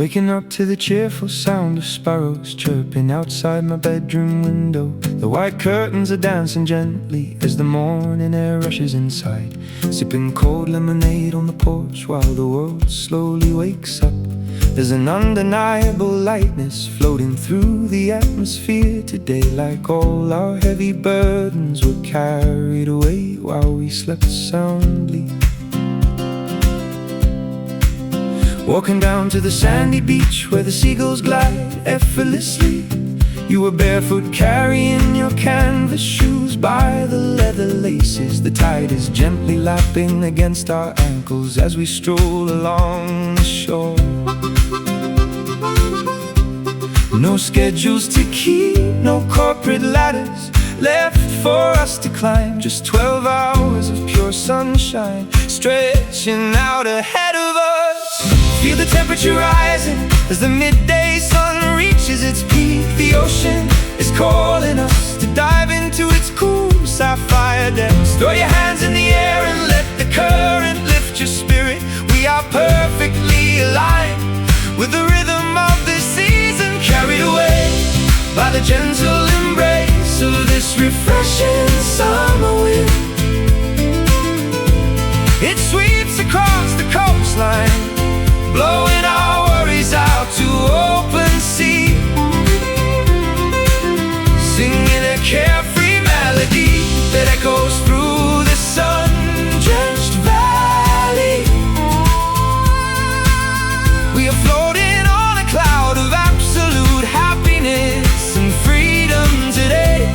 Waking up to the cheerful sound of sparrows chirping outside my bedroom window. The white curtains are dancing gently as the morning air rushes inside. Sipping cold lemonade on the porch while the world slowly wakes up. There's an undeniable lightness floating through the atmosphere today, like all our heavy burdens were carried away while we slept soundly. Walking down to the sandy beach where the seagulls glide effortlessly. You were barefoot carrying your canvas shoes by the leather laces. The tide is gently lapping against our ankles as we stroll along the shore. No schedules to keep, no corporate ladders left for us to climb. Just 12 hours of pure sunshine stretching out ahead of us. Feel the temperature rising as the midday sun reaches its peak. The ocean is calling us to dive into its cool sapphire depths. Throw your hands in the air and let the current lift your spirit. We are perfectly aligned with the rhythm of this season, carried away by the gentle embrace of this refreshing summer wind. It sweeps across the coastline, blowing our worries out to open sea, singing a carefree melody that echoes through the sun-drenched valley. We are floating on a cloud of absolute happiness and freedom today.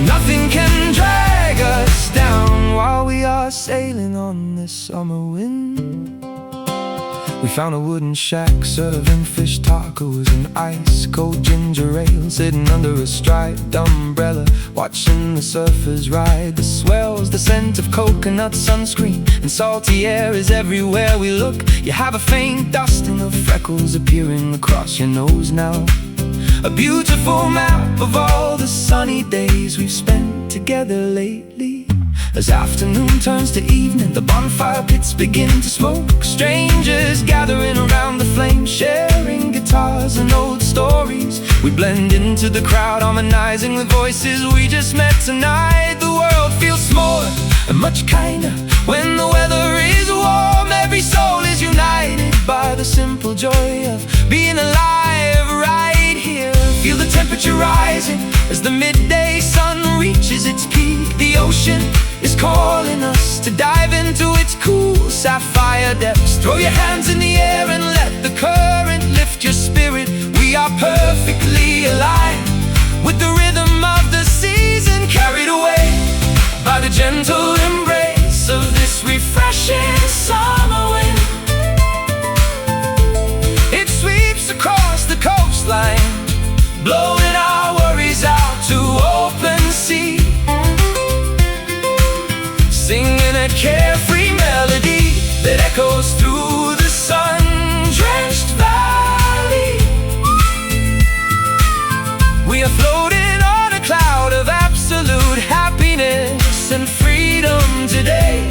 Nothing can drag us down while we are sailing on this summer wind. We found a wooden shack serving fish tacos and ice-cold ginger ale, sitting under a striped umbrella, watching the surfers ride the swells. The scent of coconut, sunscreen, and salty air is everywhere we look. You have a faint dusting of freckles appearing across your nose now. A beautiful map of all the sunny days we've spent together lately. As afternoon turns to evening, the bonfire pits begin to smoke. Strangers gathering around the flame, sharing guitars and old stories. We blend into the crowd, harmonizing with voices we just met tonight. The world feels smaller and much kinder when the weather is warm. Every soul is united by the simple joy of being alive right here. Feel the temperature rising as the midday sun reaches its peak. The ocean is calling us to dive into its cool sapphire depths. Throw your hands in the air and let the current lift your spirit. We are perfectly aligned with the rhythm of the season, carried away by the gentle embrace of this refreshing summer wind. It sweeps across the coastline, blowing our worries out to open sea, singing a carefree melody that echoes through the sun-drenched valley. We are floating on a cloud of absolute happiness and freedom today.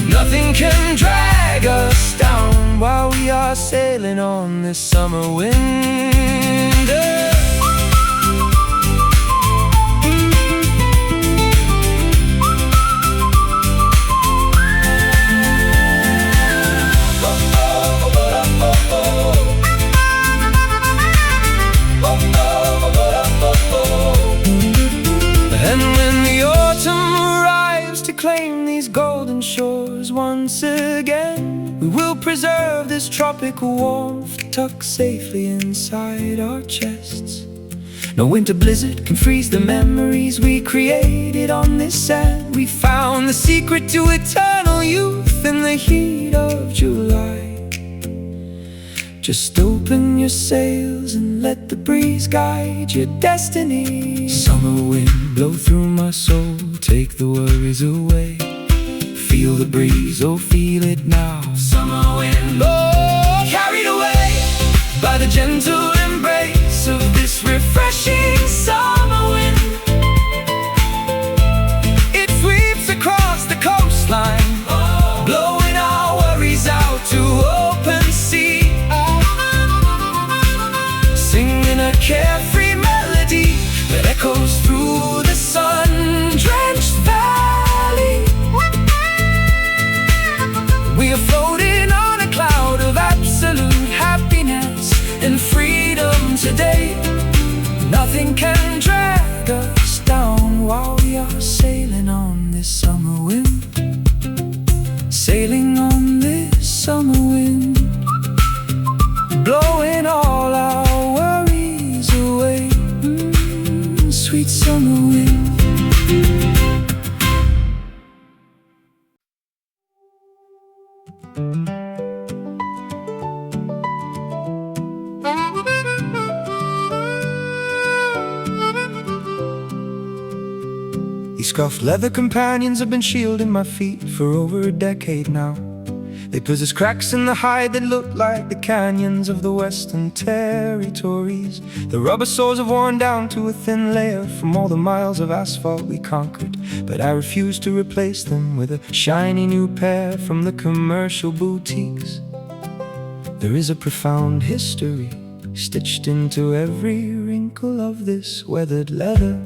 Nothing can drag us down while we are sailing on this summer wind. And when the autumn arrives to claim these golden shores once again, we will preserve this tropical warmth tucked safely inside our chests. No winter blizzard can freeze the memories we created on this sand. We found the secret to eternal youth in the heat of July. Just open your sails and let the breeze guide your destiny. Summer wind, blow through my soul, take the worries away. Feel the breeze, oh feel it now. Summer wind, oh, carried away by the gentle embrace of this refreshing summer wind. It sweeps across the coastline, blowing our worries out to open sea, are floating on a cloud of absolute happiness and freedom today. Nothing can drag us down while we are sailing on this summer wind. Sailing on this summer wind, blowing all our worries away. Sweet summer wind. These scuffed leather companions have been shielding my feet for over a decade now. They possess cracks in the hide that look like the canyons of the Western Territories. The rubber soles have worn down to a thin layer from all the miles of asphalt we conquered, but I refuse to replace them with a shiny new pair from the commercial boutiques. There is a profound history stitched into every wrinkle of this weathered leather.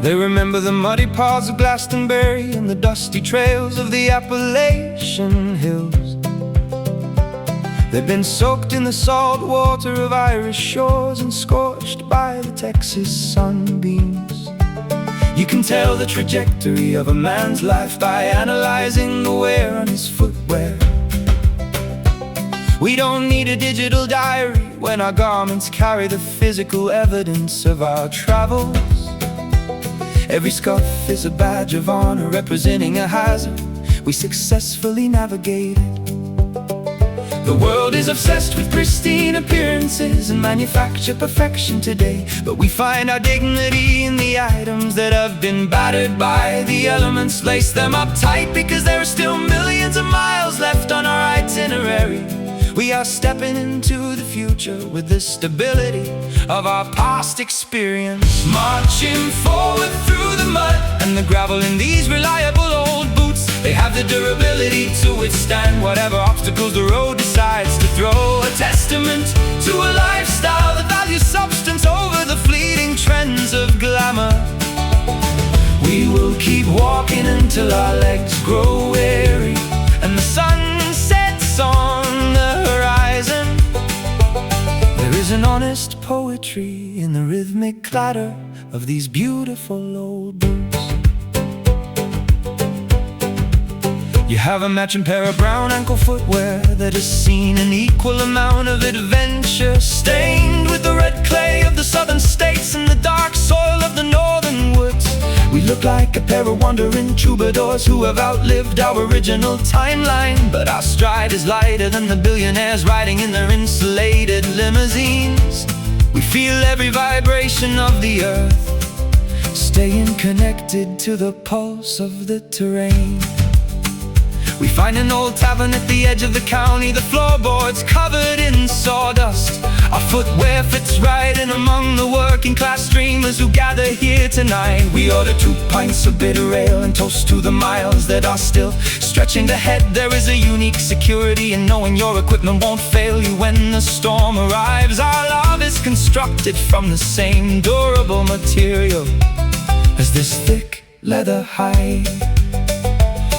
They remember the muddy paths of Glastonbury and the dusty trails of the Appalachian hills. They've been soaked in the salt water of Irish shores and scorched by the Texas sunbeams. You can tell the trajectory of a man's life by analyzing the wear on his footwear. We don't need a digital diary when our garments carry the physical evidence of our travels. Every scuff is a badge of honor representing a hazard we successfully navigated. The world is obsessed with pristine appearances and manufacture perfection today, but we find our dignity in the items that have been battered by the elements. Lace them up tight because there are still millions of miles left on our itinerary. We are stepping into the future with the stability of our past experience. Marching forward through the mud and the gravel in these reliable old boots. They have the durability to withstand whatever obstacles the road decides to throw. A testament to a lifestyle that values substance over the fleeting trends of glamour. We will keep walking until our legs grow weary and the sun sets on the horizon. There is an honest poetry in the rhythmic clatter of these beautiful old boots. You have a matching pair of brown ankle footwear that has seen an equal amount of adventure, stained with the red clay of the southern states and the dark soil of the northern woods. We look like a pair of wandering troubadours who have outlived our original timeline, but our stride is lighter than the billionaires riding in their insulated limousines. We feel every vibration of the earth, staying connected to the pulse of the terrain. We find an old tavern at the edge of the county, the floorboards covered in sawdust. Our footwear fits right in among the working class dreamers who gather here tonight. We order 2 pints of bitter ale and toast to the miles that are still stretching ahead. There is a unique security in knowing your equipment won't fail you when the storm arrives. Our love is constructed from the same durable material as this thick leather hide.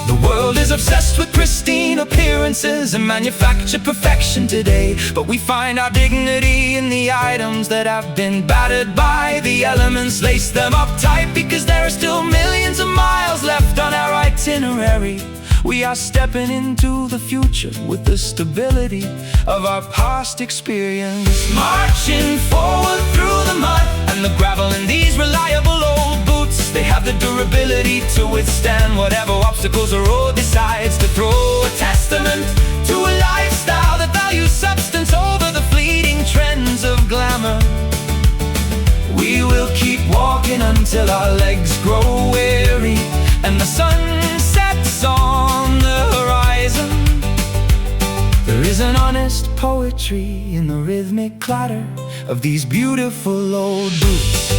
The world is obsessed with pristine appearances and manufactured perfection today, but we find our dignity in the items that have been battered by the elements. Lace them up tight because there are still millions of miles left on our itinerary. We are stepping into the future with the stability of our past experience. Marching forward through the mud and the gravel in these reliable old boots. They have the durability to withstand whatever obstacles the road decides to throw. A testament to a lifestyle that values substance over the fleeting trends of glamour. We will keep walking until our legs grow weary and the sun sets on the horizon. There is an honest poetry in the rhythmic clatter of these beautiful old boots.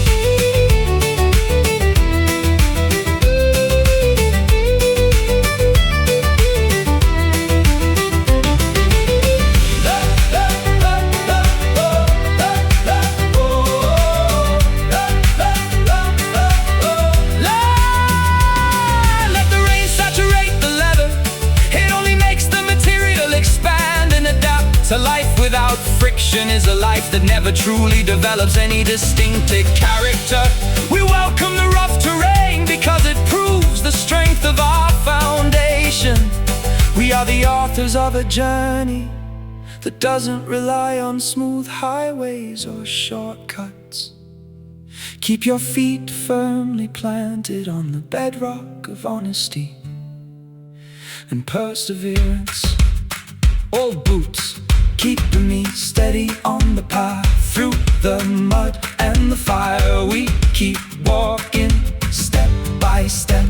Let the rain Isolation is a life that never truly develops any distinctive character. We welcome the rough terrain because it proves the strength of our foundation. We are the authors of a journey that doesn't rely on smooth highways or shortcuts. Keep your feet firmly planted on the bedrock of honesty and perseverance. Old boots keeping me steady on the path through the mud and the fire. We keep walking step by step,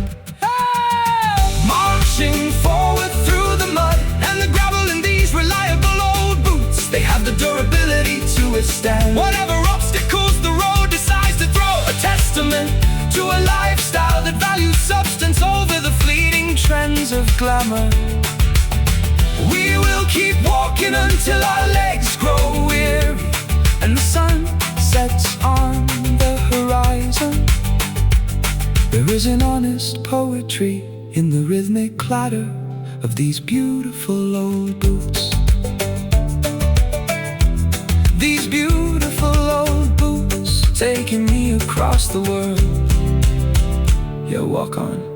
marching forward through the mud and the gravel in these reliable old boots. They have the durability to withstand whatever obstacles the road decides to throw. A testament to a lifestyle that values substance over the fleeting trends of glamour. We will keep walking until our legs grow weary and the sun sets on the horizon. There is an honest poetry in the rhythmic clatter of these beautiful old boots. These beautiful old boots taking me across the world. Yeah, walk on.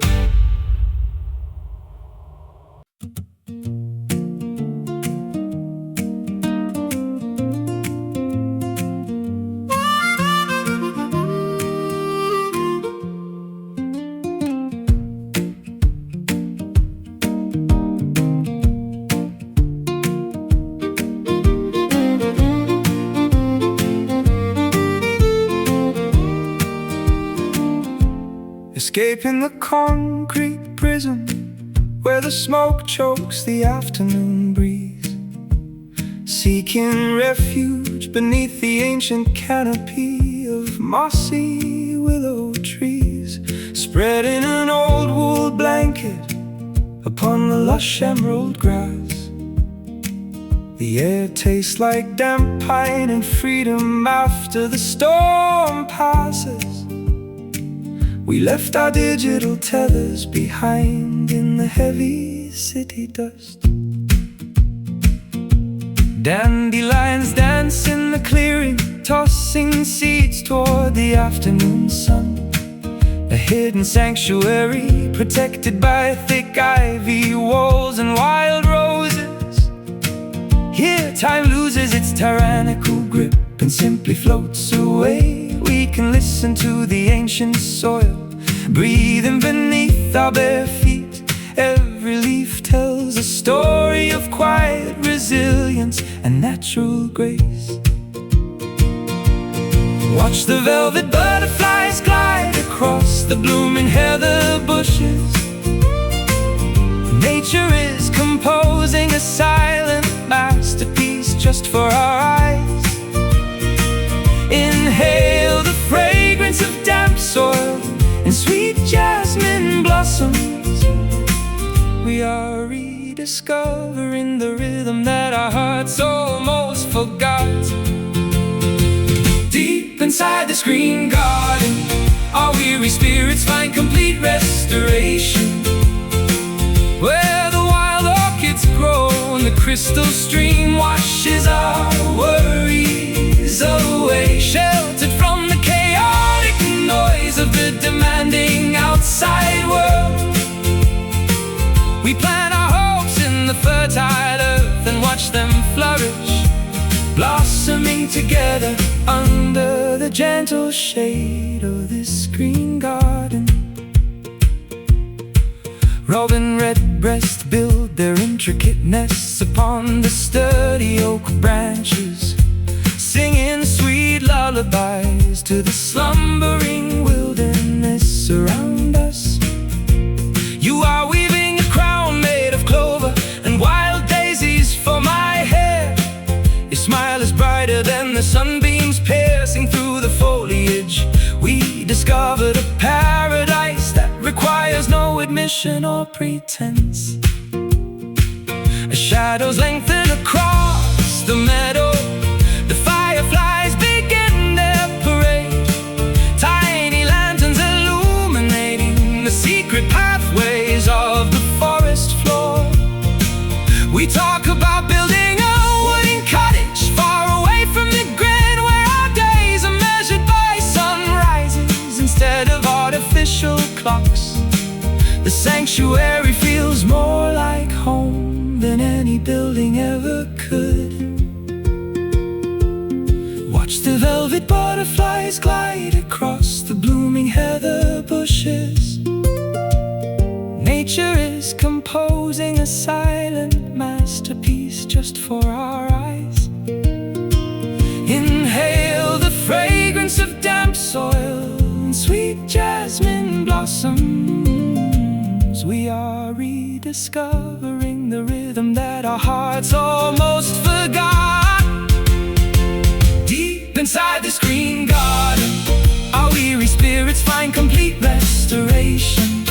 Escaping the concrete prison where the smoke chokes the afternoon breeze, seeking refuge beneath the ancient canopy of mossy willow trees, spreading an old wool blanket upon the lush emerald grass. The air tastes like damp pine and freedom after the storm passes. We left our digital tethers behind in the heavy city dust. Dandelions dance in the clearing, tossing seeds toward the afternoon sun. A hidden sanctuary protected by thick ivy walls and wild roses. Here time loses its tyrannical grip and simply floats away. We can listen to the ancient soil breathing beneath our bare feet. Every leaf tells a story of quiet resilience and natural grace. Watch the velvet butterflies glide across the blooming heather bushes. Nature is composing a silent masterpiece just for our eyes. Inhale the fragrance of damp soil and sweet jasmine blossoms. We are rediscovering the rhythm that our hearts almost forgot. Deep inside this green garden, our weary spirits find complete restoration. Where the wild orchids grow and the crystal stream washes our worries away. Sheltered from the chaotic noise of the demanding outside world, we plant our hopes in the fertile earth and watch them flourish, blossoming together under the gentle shade of this green garden. Robin redbreast build their intricate nests upon the sturdy oak branches, singing sweet lullabies to the slumbering wilderness around us. You are weaving a crown made of clover and wild daisies for my hair. Your smile is brighter than the sunbeams piercing through the foliage. We discovered a paradise that requires no admission or pretense. As shadows lengthen across the meadow, the fireflies begin their parade. Tiny lanterns illuminating the secret pathways of the forest floor. We talk about building a wooden cottage far away The sanctuary feels more like home than any building ever could. Watch the velvet butterflies glide across the blooming heather bushes. Nature is composing a silent masterpiece just for our eyes. Inhale the fragrance of damp soil and sweet jasmine blossoms. We are rediscovering the rhythm that our hearts almost forgot. Deep inside this green garden, our weary spirits find complete restoration.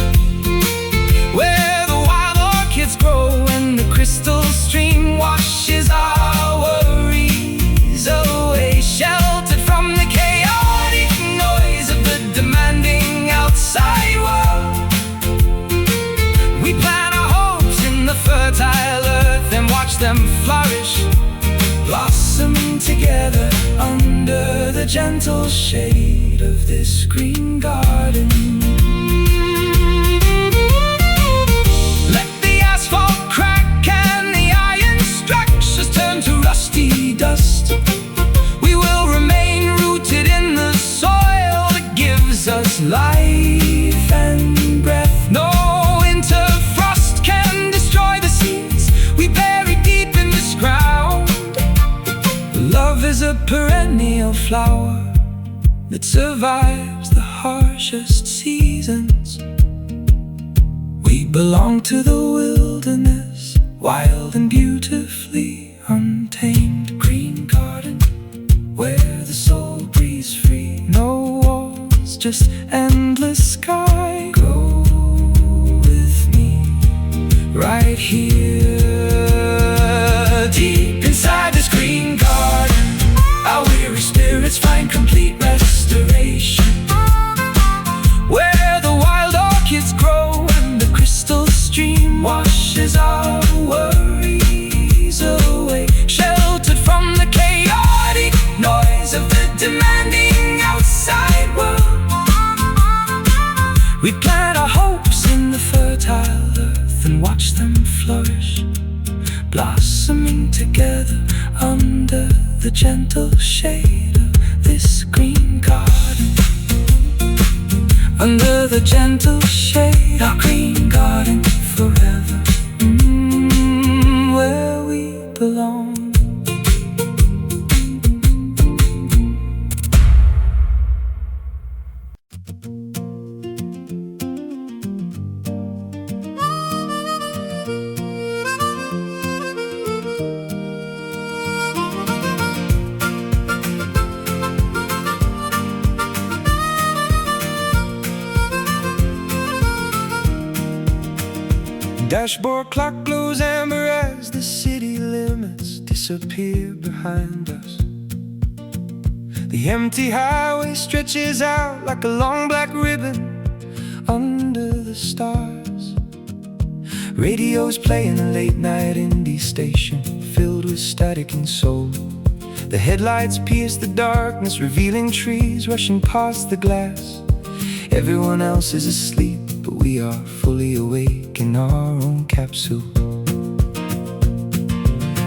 Where the wild orchids grow and the crystal stream washes our worries away. Sheltered from the chaotic noise of the demanding outside world, we plant our hopes in the fertile earth and watch them flourish, blossoming together under the gentle shade of this green garden. Let the asphalt crack and the iron structures turn to rusty dust. We will remain rooted in the soil that gives us life and breath. No winter frost can destroy the seeds we bury deep in this ground. Love is a perennial flower that survives the harshest seasons. We belong to the wilderness, wild and beautifully untamed. Green garden, where the soul breathes free. No walls, just endless sky. Go with me, right here. Deep inside this green garden, our weary spirits find complete restoration. Where the wild orchids grow and the crystal stream washes our worries away. Sheltered from the chaotic noise of the demanding outside world, we plant our hopes in the fertile earth and watch them flourish, blossoming together under the gentle shade of this green garden. Under the gentle shade, our green garden forever, where we belong. Dashboard clock glows amber as the city limits disappear behind us. The empty highway stretches out like a long black ribbon under the stars. Radio's playing a late night indie station filled with static and soul. The headlights pierce the darkness, revealing trees rushing past the glass. Everyone else is asleep, but we are fully awake in our own capsule.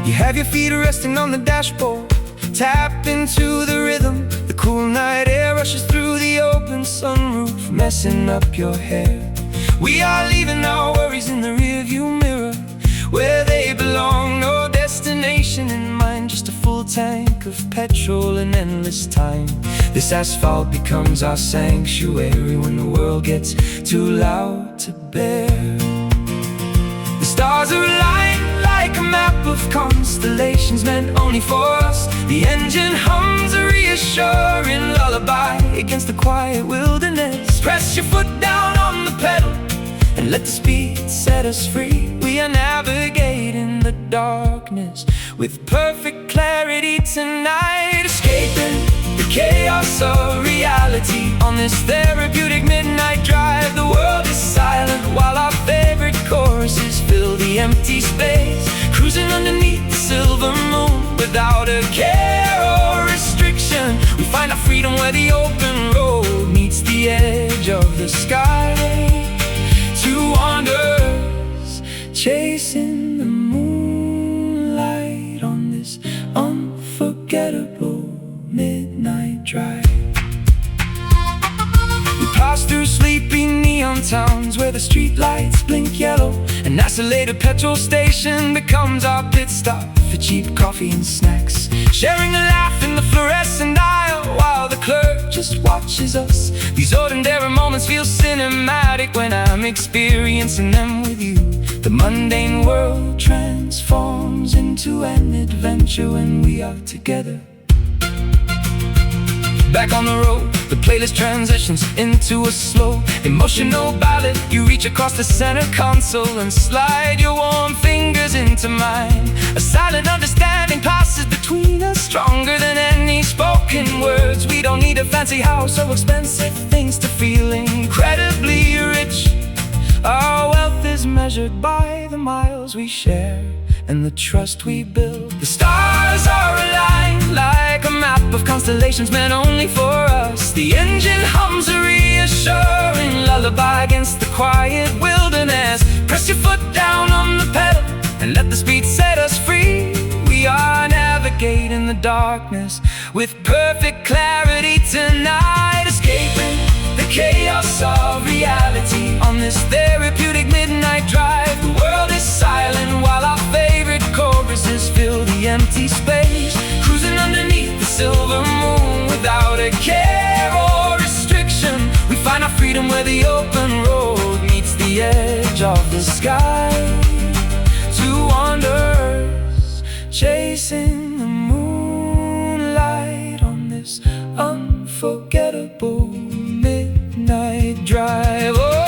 You have your feet resting on the dashboard, tap into the rhythm. The cool night air rushes through the open sunroof, messing up your hair. We are leaving our worries in the rearview mirror, where they belong. No destination in mind, just a full tank of petrol and endless time. This asphalt becomes our sanctuary when the world gets too loud to bear. The stars are aligned like a map of constellations meant only for us. The engine hums a reassuring lullaby against the quiet wilderness. Press your foot down on the pedal and let the speed set us free. We are navigating the darkness with perfect clarity tonight, escaping the chaos of reality. On this therapeutic midnight drive, the world is silent while our favorite choruses fill the empty space. Cruising underneath the silver moon without a care or restriction, we find our freedom where the open road meets the edge of the sky. Two street lights blink yellow. An isolated petrol station becomes our pit stop for cheap coffee and snacks. Sharing a laugh in the fluorescent aisle while the clerk just watches us. These ordinary moments feel cinematic when I'm experiencing them with you. The mundane world transforms into an adventure when we are together. Back on the road, the playlist transitions into a slow, emotional ballad. You reach across the center console and slide your warm fingers into mine. A silent understanding passes between us, stronger than any spoken words. We don't need a fancy house or expensive things to feel incredibly rich. Our wealth is measured by the miles we share and the trust we build. The stars are aligned like a map of constellations meant only for us. The engine hums a reassuring lullaby against the quiet wilderness. Press your foot down on the pedal and let the speed set us free. We are navigating the darkness with perfect clarity tonight, escaping the chaos of reality on this therapeutic midnight drive. The world is silent while our favorite choruses fill the empty space. Cruising underneath the silver moon without a care or restriction. We find our freedom where the open road meets the edge of the sky. Two wanderers chasing the moonlight on this unforgettable midnight drive. Oh.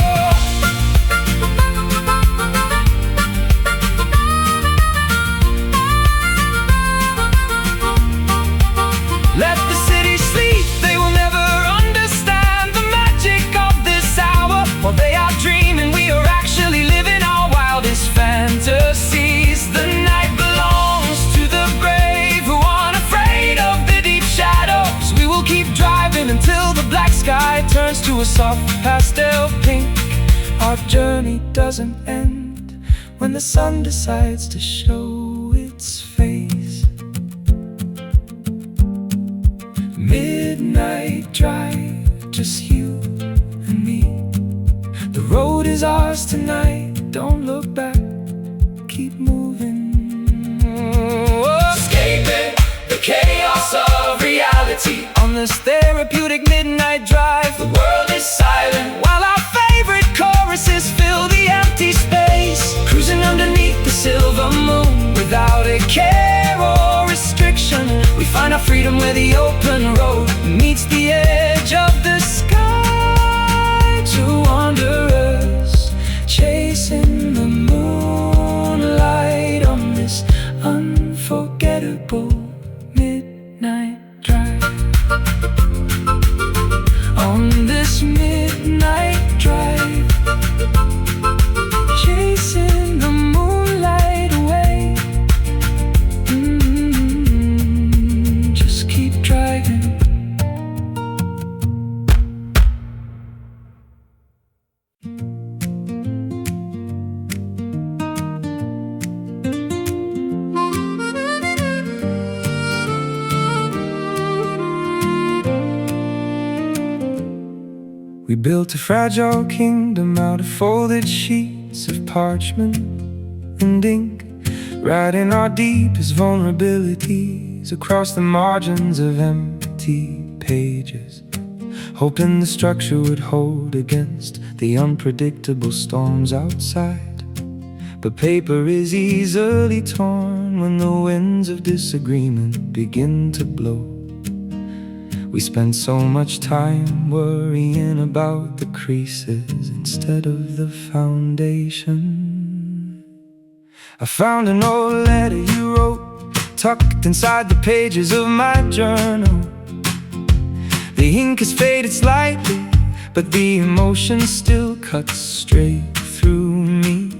Let the city sleep, they will never understand the magic of this hour. While they are dreaming, we are actually living our wildest fantasies. The night belongs to the brave who aren't afraid of the deep shadows. We will keep driving until the black sky turns to a soft pastel pink. Our journey doesn't end when the sun decides to show its face. Midnight drive, just you and me. The road is ours tonight, don't look back, keep moving. Escaping the chaos of reality on this therapeutic midnight drive. The world is silent while our favorite choruses fill the empty space. Cruising underneath the silver moon without a care or restriction. We find our freedom where the open road meets the edge of the sky. Two wanderers chasing the moonlight on this unforgettable midnight drive. On this midnight drive, chasing the moonlight away. Just keep driving. We built a fragile kingdom out of folded sheets of parchment and ink, writing our deepest vulnerabilities across the margins of empty pages, hoping the structure would hold against the unpredictable storms outside. But paper is easily torn when the winds of disagreement begin to blow. We spend so much time worrying about the creases instead of the foundation. I found an old letter you wrote, tucked inside the pages of my journal. The ink has faded slightly, but the emotion still cuts straight through me.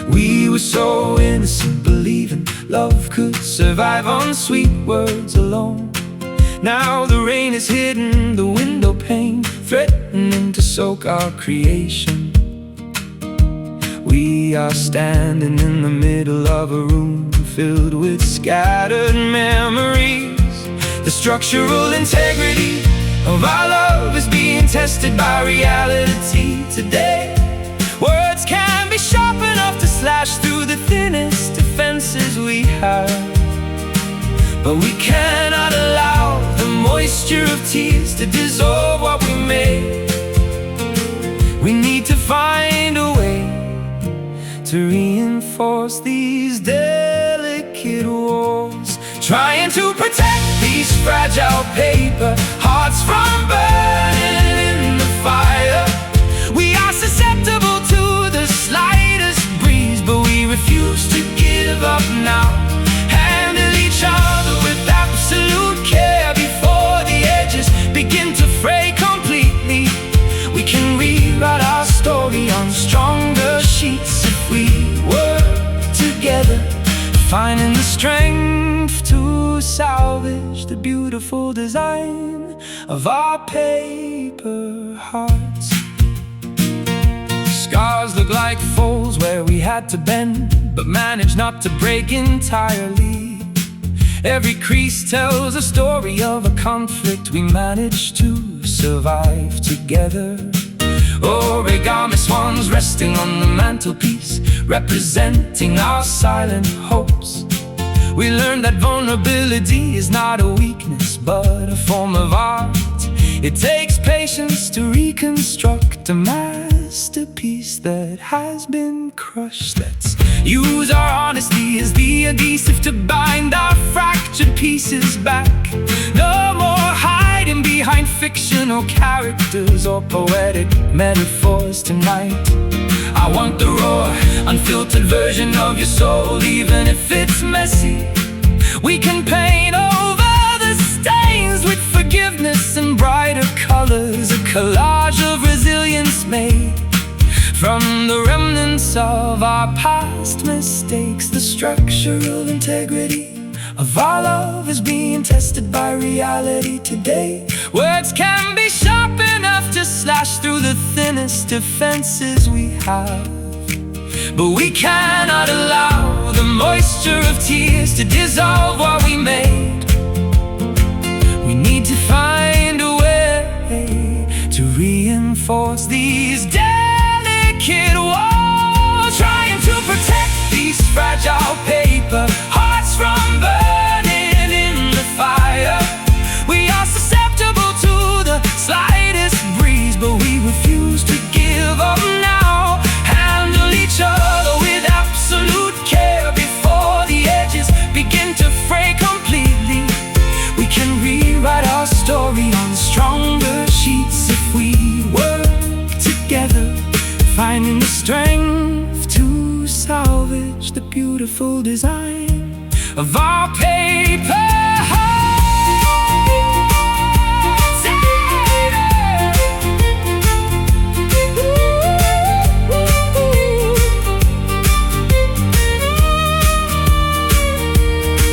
We were so innocent, believing love could survive on sweet words alone. Now the rain has hidden the window pane, threatening to soak our creation. We are standing in the middle of a room filled with scattered memories. The structural integrity of our love is being tested by reality today. Whoa, the thinnest defenses we have. But we cannot allow the moisture of tears to dissolve what we made. We need to find a way to reinforce these delicate walls, trying to protect these fragile paper hearts from burning in the fire. We are susceptible to the slightest breeze, but we refuse to give up now. Handle each other with absolute care before the edges begin to fray completely. We can rewrite our story on stronger sheets if we work together, finding the strength to salvage the beautiful design of our paper hearts. Scars look like folds where we had to bend, but managed not to break entirely. Every crease tells a story of a conflict we managed to survive together. Origami swans resting on the mantelpiece, representing our silent hopes. We learned that vulnerability is not a weakness, but a form of art. It takes patience to reconstruct a masterpiece that has been crushed. Let's use our honesty as the adhesive to bind our fractured pieces back. No more hiding behind fictional characters or poetic metaphors tonight. I want the raw, unfiltered version of your soul, even if it's messy. We can paint over the stains with forgiveness and brighter colors, a collage of resilience made from the remnants of our past mistakes. The structural integrity of our love is being tested by reality today. Words can be sharp enough to slash through the thinnest defenses we have, but we cannot allow the moisture of tears to dissolve what we made. We need to find a way to reinforce these delicate walls, trying to protect these fragile paper hearts from burning in the fire. We are susceptible to the slightest breeze, but we refuse to give up now. Handle each other with absolute care before the edges begin to fray completely. We can rewrite our story on stronger sheets if we work together, finding the strength to salvage the beautiful design of our paper hearts.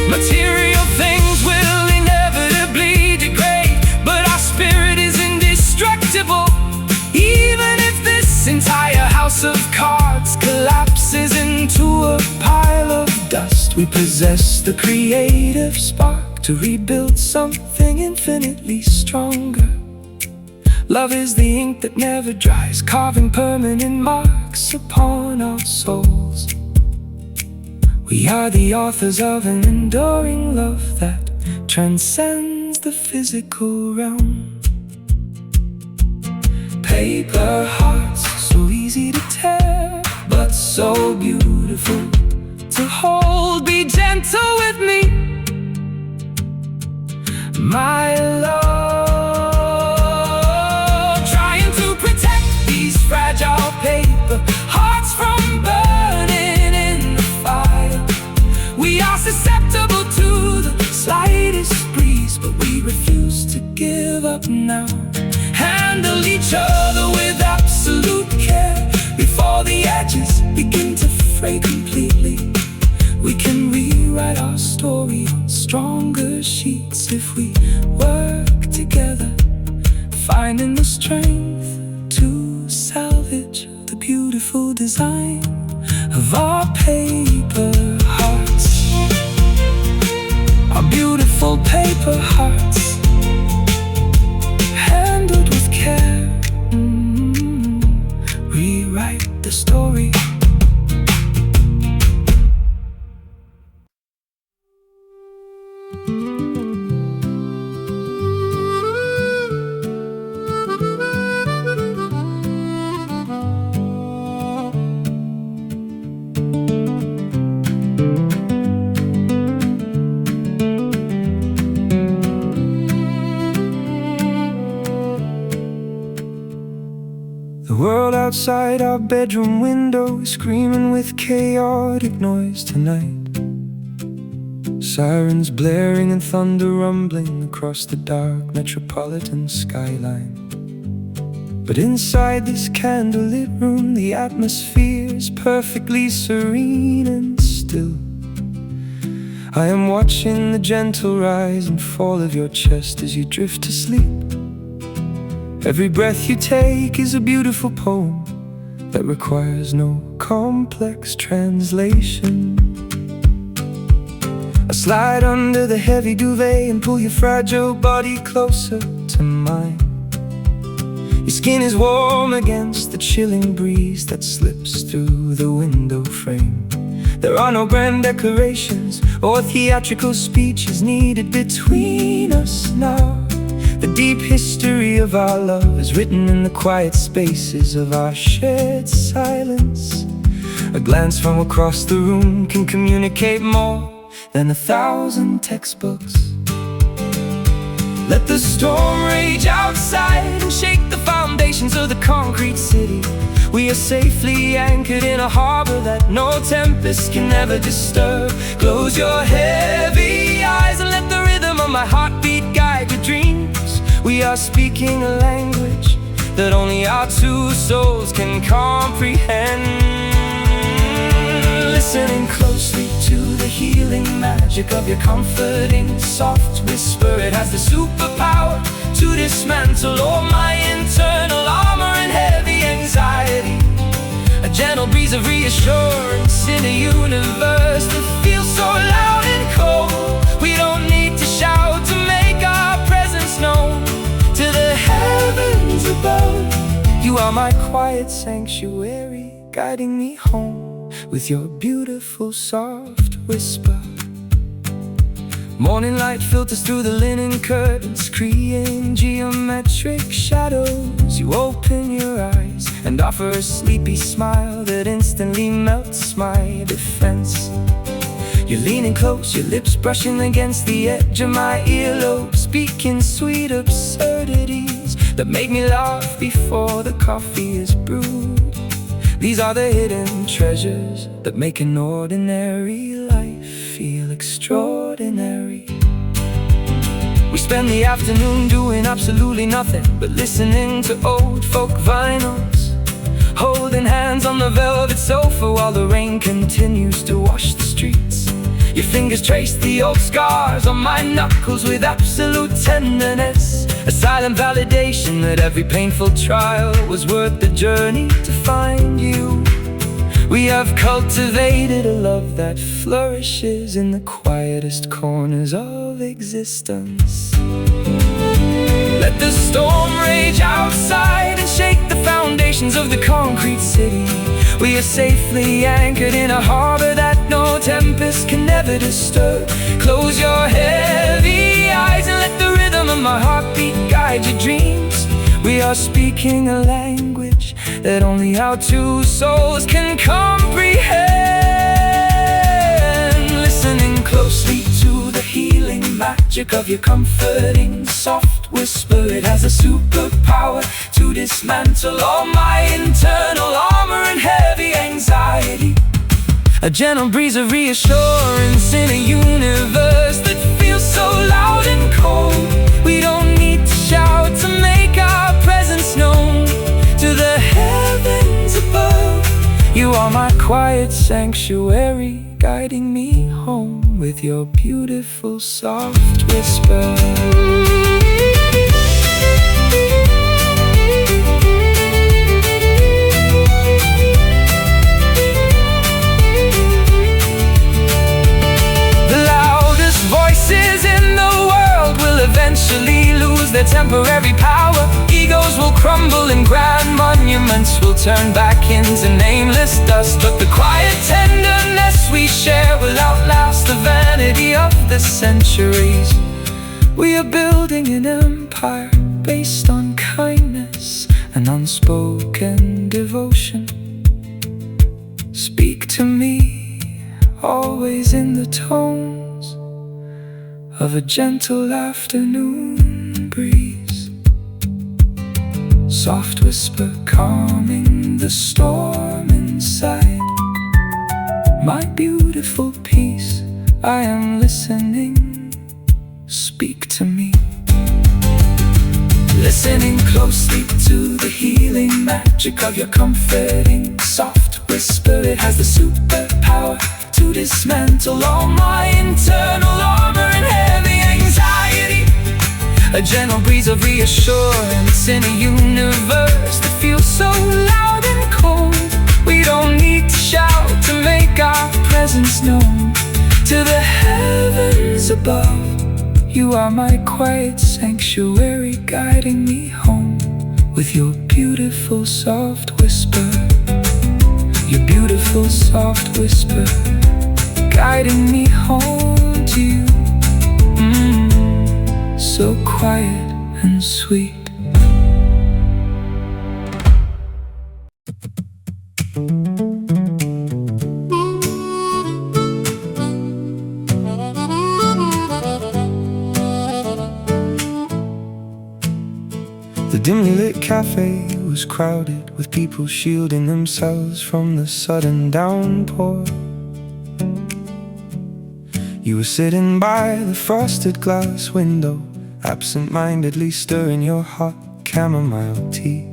Material things will inevitably degrade, but our spirit is indestructible. Even if this entire house of cards collapses into a pile of dust, we possess the creative spark to rebuild something infinitely stronger. Love is the ink that never dries, carving permanent marks upon our souls. We are the authors of an enduring love that transcends the physical realm. Paper hearts, so easy to tear, but so beautiful to hold. Be gentle with me, my love, trying to protect these fragile paper hearts from burning in the fire. We are susceptible to the slightest breeze, but we refuse to give up now. Handle each other with absolute care before the edges begin to fray completely. We can rewrite our story on stronger sheets if we work together, finding the strength to salvage the beautiful design of our paper hearts. Our beautiful paper hearts, handled with care. Rewrite the story outside our bedroom window, screaming with chaotic noise tonight. Sirens blaring and thunder rumbling across the dark metropolitan skyline. But inside this candlelit room, the atmosphere is perfectly serene and still. I am watching the gentle rise and fall of your chest as you drift to sleep. Every breath you take is a beautiful poem that requires no complex translation. I slide under the heavy duvet and pull your fragile body closer to mine. Your skin is warm against the chilling breeze that slips through the window frame. There are no grand decorations or theatrical speeches needed between us now. The deep history of our love is written in the quiet spaces of our shared silence. A glance from across the room can communicate more than 1,000 textbooks. Let the storm rage outside and shake the foundations of the concrete city. We are safely anchored in a harbor that no tempest can ever disturb. Close your heavy eyes and let the rhythm of my heartbeat guide your dreams. We are speaking a language that only our two souls can comprehend. Listening closely to the healing magic of your comforting soft whisper. It has the superpower to dismantle all my internal armor and heavy anxiety. A gentle breeze of reassurance in a universe that feels so loud and cold. We don't need to shout to make our presence known to the heavens above. You are my quiet sanctuary, guiding me home with your beautiful soft whisper. Morning light filters through the linen curtains, creating geometric shadows. You open your eyes and offer a sleepy smile that instantly melts my defense. You're leaning close, your lips brushing against the edge of my earlobe, speaking sweet absurdities that make me laugh before the coffee is brewed. These are the hidden treasures that make an ordinary life feel extraordinary. We spend the afternoon doing absolutely nothing but listening to old folk vinyls, holding hands on the velvet sofa while the rain continues to wash the streets. Your fingers trace the old scars on my knuckles with absolute tenderness, a silent validation that every painful trial was worth the journey to find you. We have cultivated a love that flourishes in the quietest corners of existence. Let the storm rage outside and shake the foundations of the concrete city. We are safely anchored in a harbor that no tempest can ever disturb. Close your heavy eyes and let the rhythm of my heartbeat guide your dreams. We are speaking a language that only our two souls can comprehend. Listening closely to the healing magic of your comforting soft whisper. It has a superpower to dismantle all my internal armor and heavy anxiety. A gentle breeze of reassurance in a universe that feels so loud and cold. We don't need to shout to make our presence known to the heavens above. You are my quiet sanctuary, guiding me home with your beautiful soft whisper. Eventually lose their temporary power. Egos will crumble and grand monuments will turn back into nameless dust. But the quiet tenderness we share will outlast the vanity of the centuries. We are building an empire based on kindness and unspoken devotion. Speak to me, always in the tones of a gentle afternoon breeze. soft whisper calming the storm inside. My beautiful piece, I am listening, speak to me. Listening closely to the healing magic of your comforting soft whisper. It has the superpower to dismantle all my internal armor and heavy anxiety. A gentle breeze of reassurance in a universe that feels so loud and cold. We don't need to shout to make our presence known to the heavens above. You are my quiet sanctuary, guiding me home with your beautiful soft whisper. Your beautiful soft whisper, guiding me home to you. So quiet and sweet. The dimly lit cafe was crowded with people shielding themselves from the sudden downpour. You were sitting by the frosted glass window, absent-mindedly stirring your hot chamomile tea.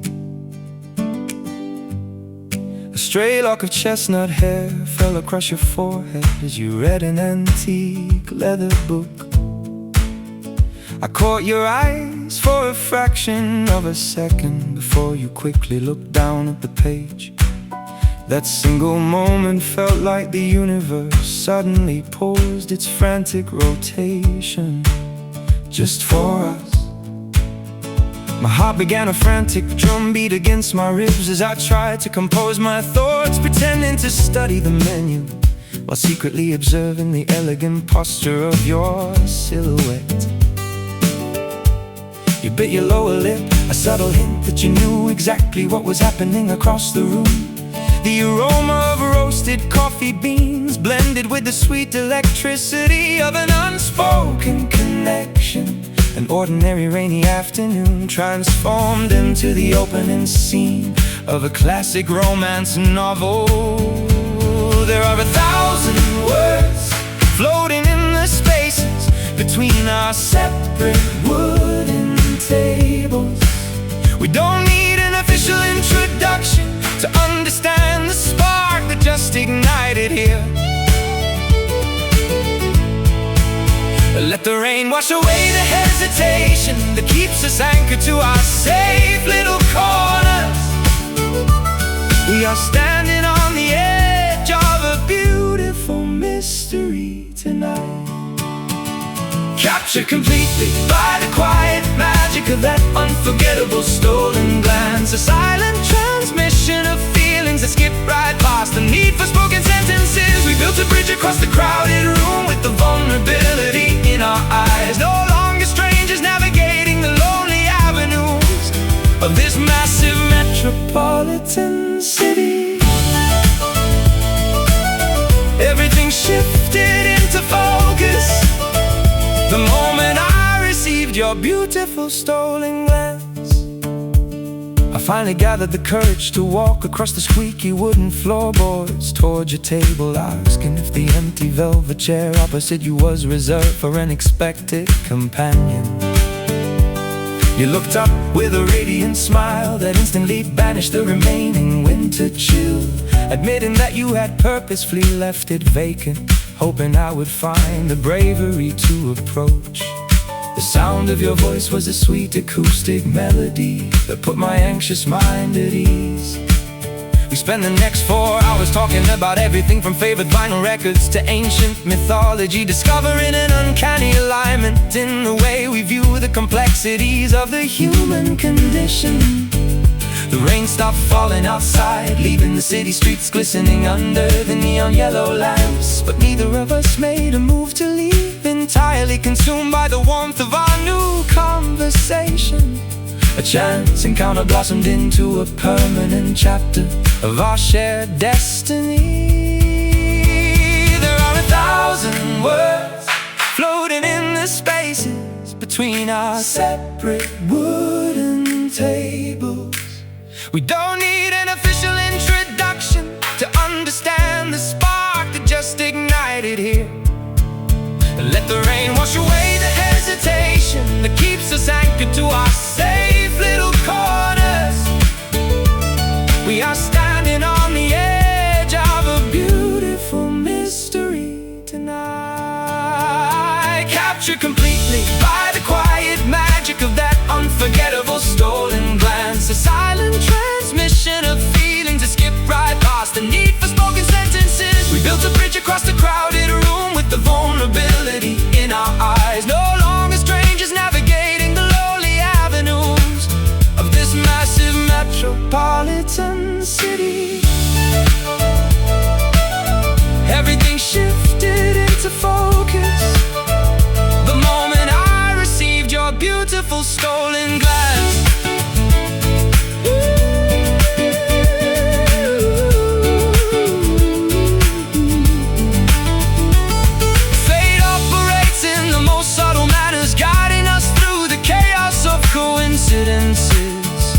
A stray lock of chestnut hair fell across your forehead as you read an antique leather book. I caught your eyes for a fraction of a second before you quickly looked down at the page. That single moment felt like the universe suddenly paused its frantic rotation just for us. My heart began a frantic drumbeat against my ribs as I tried to compose my thoughts, pretending to study the menu while secretly observing the elegant posture of your silhouette. You bit your lower lip, a subtle hint that you knew exactly what was happening across the room. The aroma of roasted coffee beans blended with the sweet electricity of an unspoken connection. An ordinary rainy afternoon transformed into the opening scene of a classic romance novel. There are 1,000 words floating in the spaces between our separate wooden tables. We don't need an official introduction to understand the spark that just ignited here. Let the rain wash away the hesitation that keeps us anchored to our safe little corners. We are standing on the edge of a beautiful mystery tonight, captured completely by the quiet magic of that unforgettable stolen glance. A silent transmission of feelings that skip right past the need for spoken sentences. We built a bridge across the crowded room with the vulnerability in our eyes. No longer strangers navigating the lonely avenues of this massive metropolitan city. Everything shifted into focus the moment I received your beautiful stolen glance. I finally gathered the courage to walk across the squeaky wooden floorboards toward your table, asking if the empty velvet chair opposite you was reserved for an expected companion. You looked up with a radiant smile that instantly banished the remaining winter chill, admitting that you had purposefully left it vacant, hoping I would find the bravery to approach. The sound of your voice was a sweet acoustic melody that put my anxious mind at ease. We spent the next 4 hours talking about everything from favorite vinyl records to ancient mythology, discovering an uncanny alignment in the way we view the complexities of the human condition. The rain stopped falling outside, leaving the city streets glistening under the neon yellow lamps. But neither of us made a move to leave, entirely consumed by the warmth of our new conversation. A chance encounter blossomed into a permanent chapter of our shared destiny. There are 1,000 words floating in the spaces between our separate wooden tables. We don't need an official introduction to understand the spark that just ignited here. Let the rain wash away the hesitation that keeps us anchored to our safe little corners. We are standing on the edge of a beautiful mystery tonight, captured completely by the quiet magic of that unforgettable stolen glance. A silent transmission of feelings that skip right past the need for spoken sentences. We built a bridge across the crowded room with the vulnerability in our eyes. No longer strangers navigating the lonely avenues of this massive metropolitan city. Everything shifted into focus the moment I received your beautiful stolen glance. Fate operates in the most subtle manners, guiding us through the chaos of coincidences.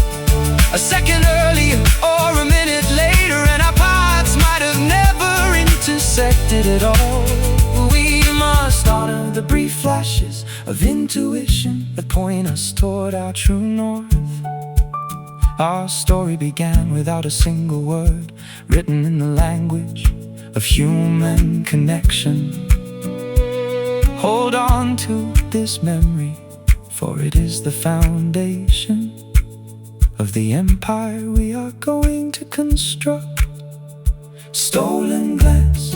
A second earlier or a minute later, and our paths might have never intersected at all. We must honor the brief flashes of intuition that point us toward our true north. Our story began without a single word, written in the language of human connection. Hold on to this memory, for it is the foundation of the empire we are going to construct. Stolen glance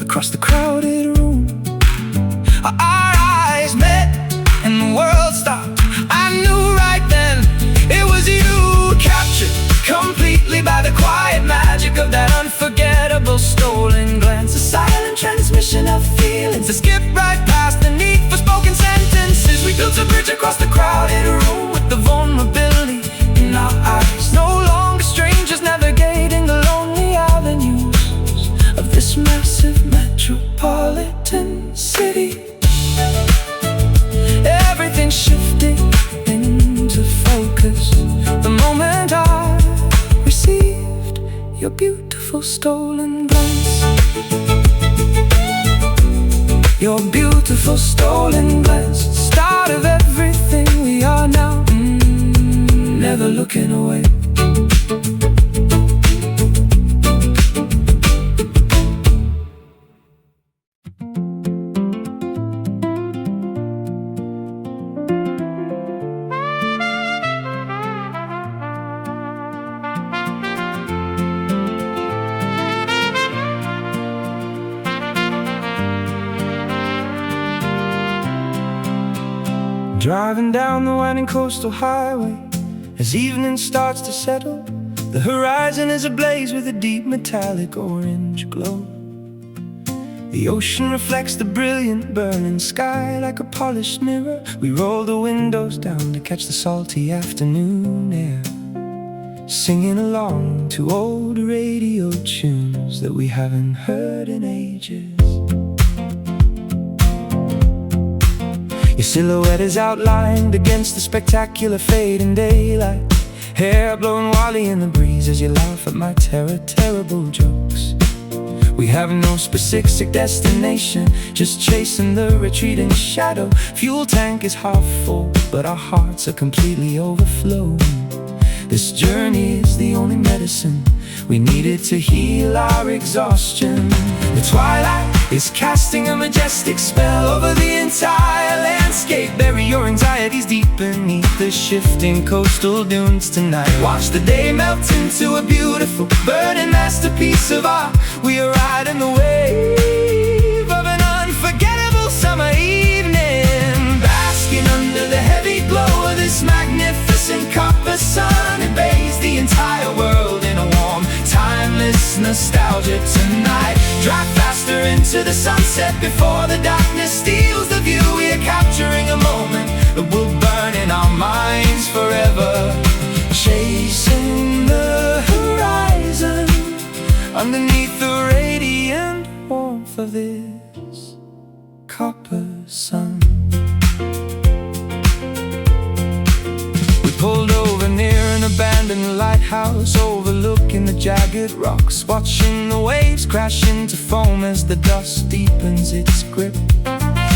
across the crowded room. Our eyes met and the world stopped. I knew right then it was you, captured completely by the quiet magic of that unforgettable stolen glance. A silent transmission of feelings that skip right past the need for spoken sentences. We built a bridge across the crowded room with the vulnerability in our eyes. No longer strangers navigating the lonely avenues of this massive metropolitan city. Everything shifting into focus the moment I received your beautiful stolen glance. Your beautiful stolen glance, start of everything we are now. Never looking away. Driving down the winding coastal highway, as evening starts to settle, the horizon is ablaze with a deep metallic orange glow. The ocean reflects the brilliant burning sky like a polished mirror. We roll the windows down to catch the salty afternoon air, singing along to old radio tunes that we haven't heard in ages. Your silhouette is outlined against the spectacular fading daylight, hair blowing wildly in the breeze as you laugh at my terrible jokes. We have no specific destination, just chasing the retreating shadow. Fuel tank is half full, but our hearts are completely overflowing. This journey is the only medicine we needed to heal our exhaustion. The twilight is casting a majestic spell over the entire landscape. Bury your anxieties deep beneath the shifting coastal dunes tonight. Watch the day melt into a beautiful burning masterpiece of art. We are riding the wave of an unforgettable summer evening, basking under the heavy glow of this magnificent copper sun. It bathes the entire world in a warm, timeless nostalgia tonight. Drive faster into the sunset before the darkness steals the view. We are capturing a moment that will burn in our minds forever, chasing the horizon underneath the radiant warmth of this copper sun. We pulled over near an abandoned light, lighthouse overlooking the jagged rocks, watching the waves crash into foam as the dust deepens its grip.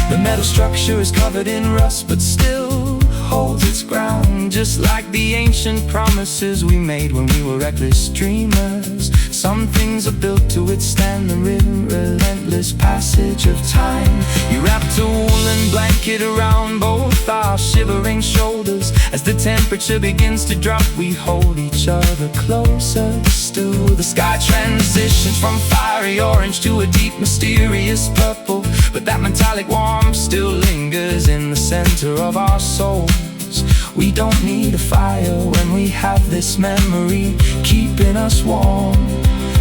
The metal structure is covered in rust, but still holds its ground, just like the ancient promises we made when we were reckless dreamers. Some things are built to withstand the relentless passage of time. You wrapped a woolen blanket around both our shivering shoulders. As the temperature begins to drop, we hold each other closer still. The sky transitions from fiery orange to a deep mysterious purple, but that metallic warmth still lingers in the center of our souls. We don't need a fire when we have this memory keeping us warm.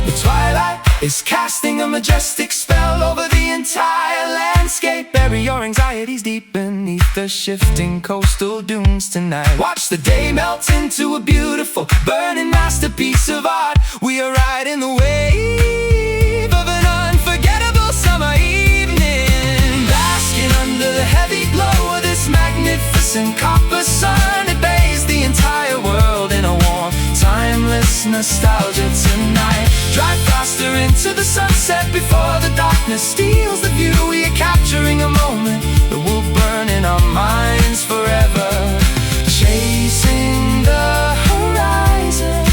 The twilight is casting a majestic spell over the entire landscape. Bury your anxieties deep beneath the shifting coastal dunes tonight. Watch the day melt into a beautiful, burning masterpiece of art. We are riding the wave of an unforgettable summer evening, basking under the heavy glow of this magnificent copper sun. It bathes the entire world in a warm, timeless nostalgia tonight. Drive faster into the sunset before the darkness steals the view. We are capturing a moment that will burn in our minds forever, chasing the horizon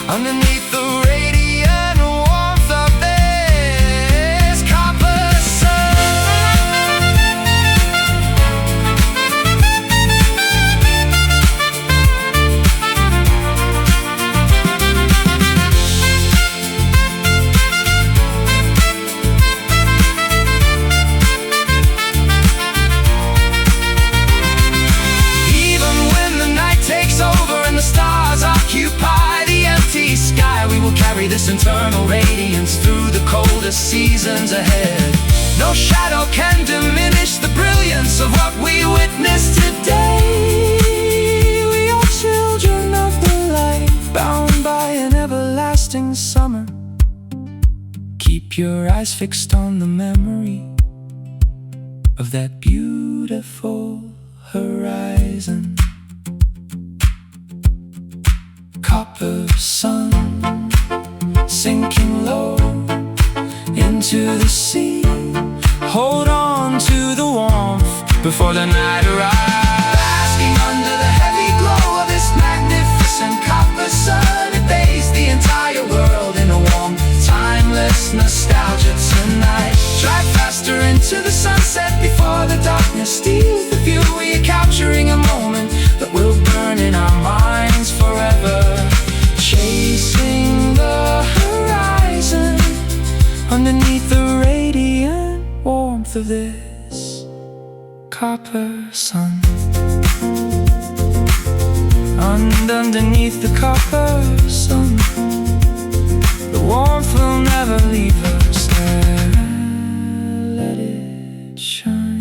underneath the radiant warmth of this copper sun. Carry this internal radiance through the coldest seasons ahead. No shadow can diminish the brilliance of what we witness today. We are children of the light, bound by an everlasting summer. Keep your eyes fixed on the memory of that beautiful horizon. Copper sun sinking low into the sea. Hold on to the warmth before the night arrives. Basking under the heavy glow of this magnificent copper sun. It bathes the entire world in a warm, timeless nostalgia tonight. Drive faster into the sunset before the darkness steals the view. We are capturing a moment that will burn in our minds forever, chasing the horizon underneath the radiant warmth of this copper sun. Underneath the copper sun, the warmth will never leave us. Let it shine.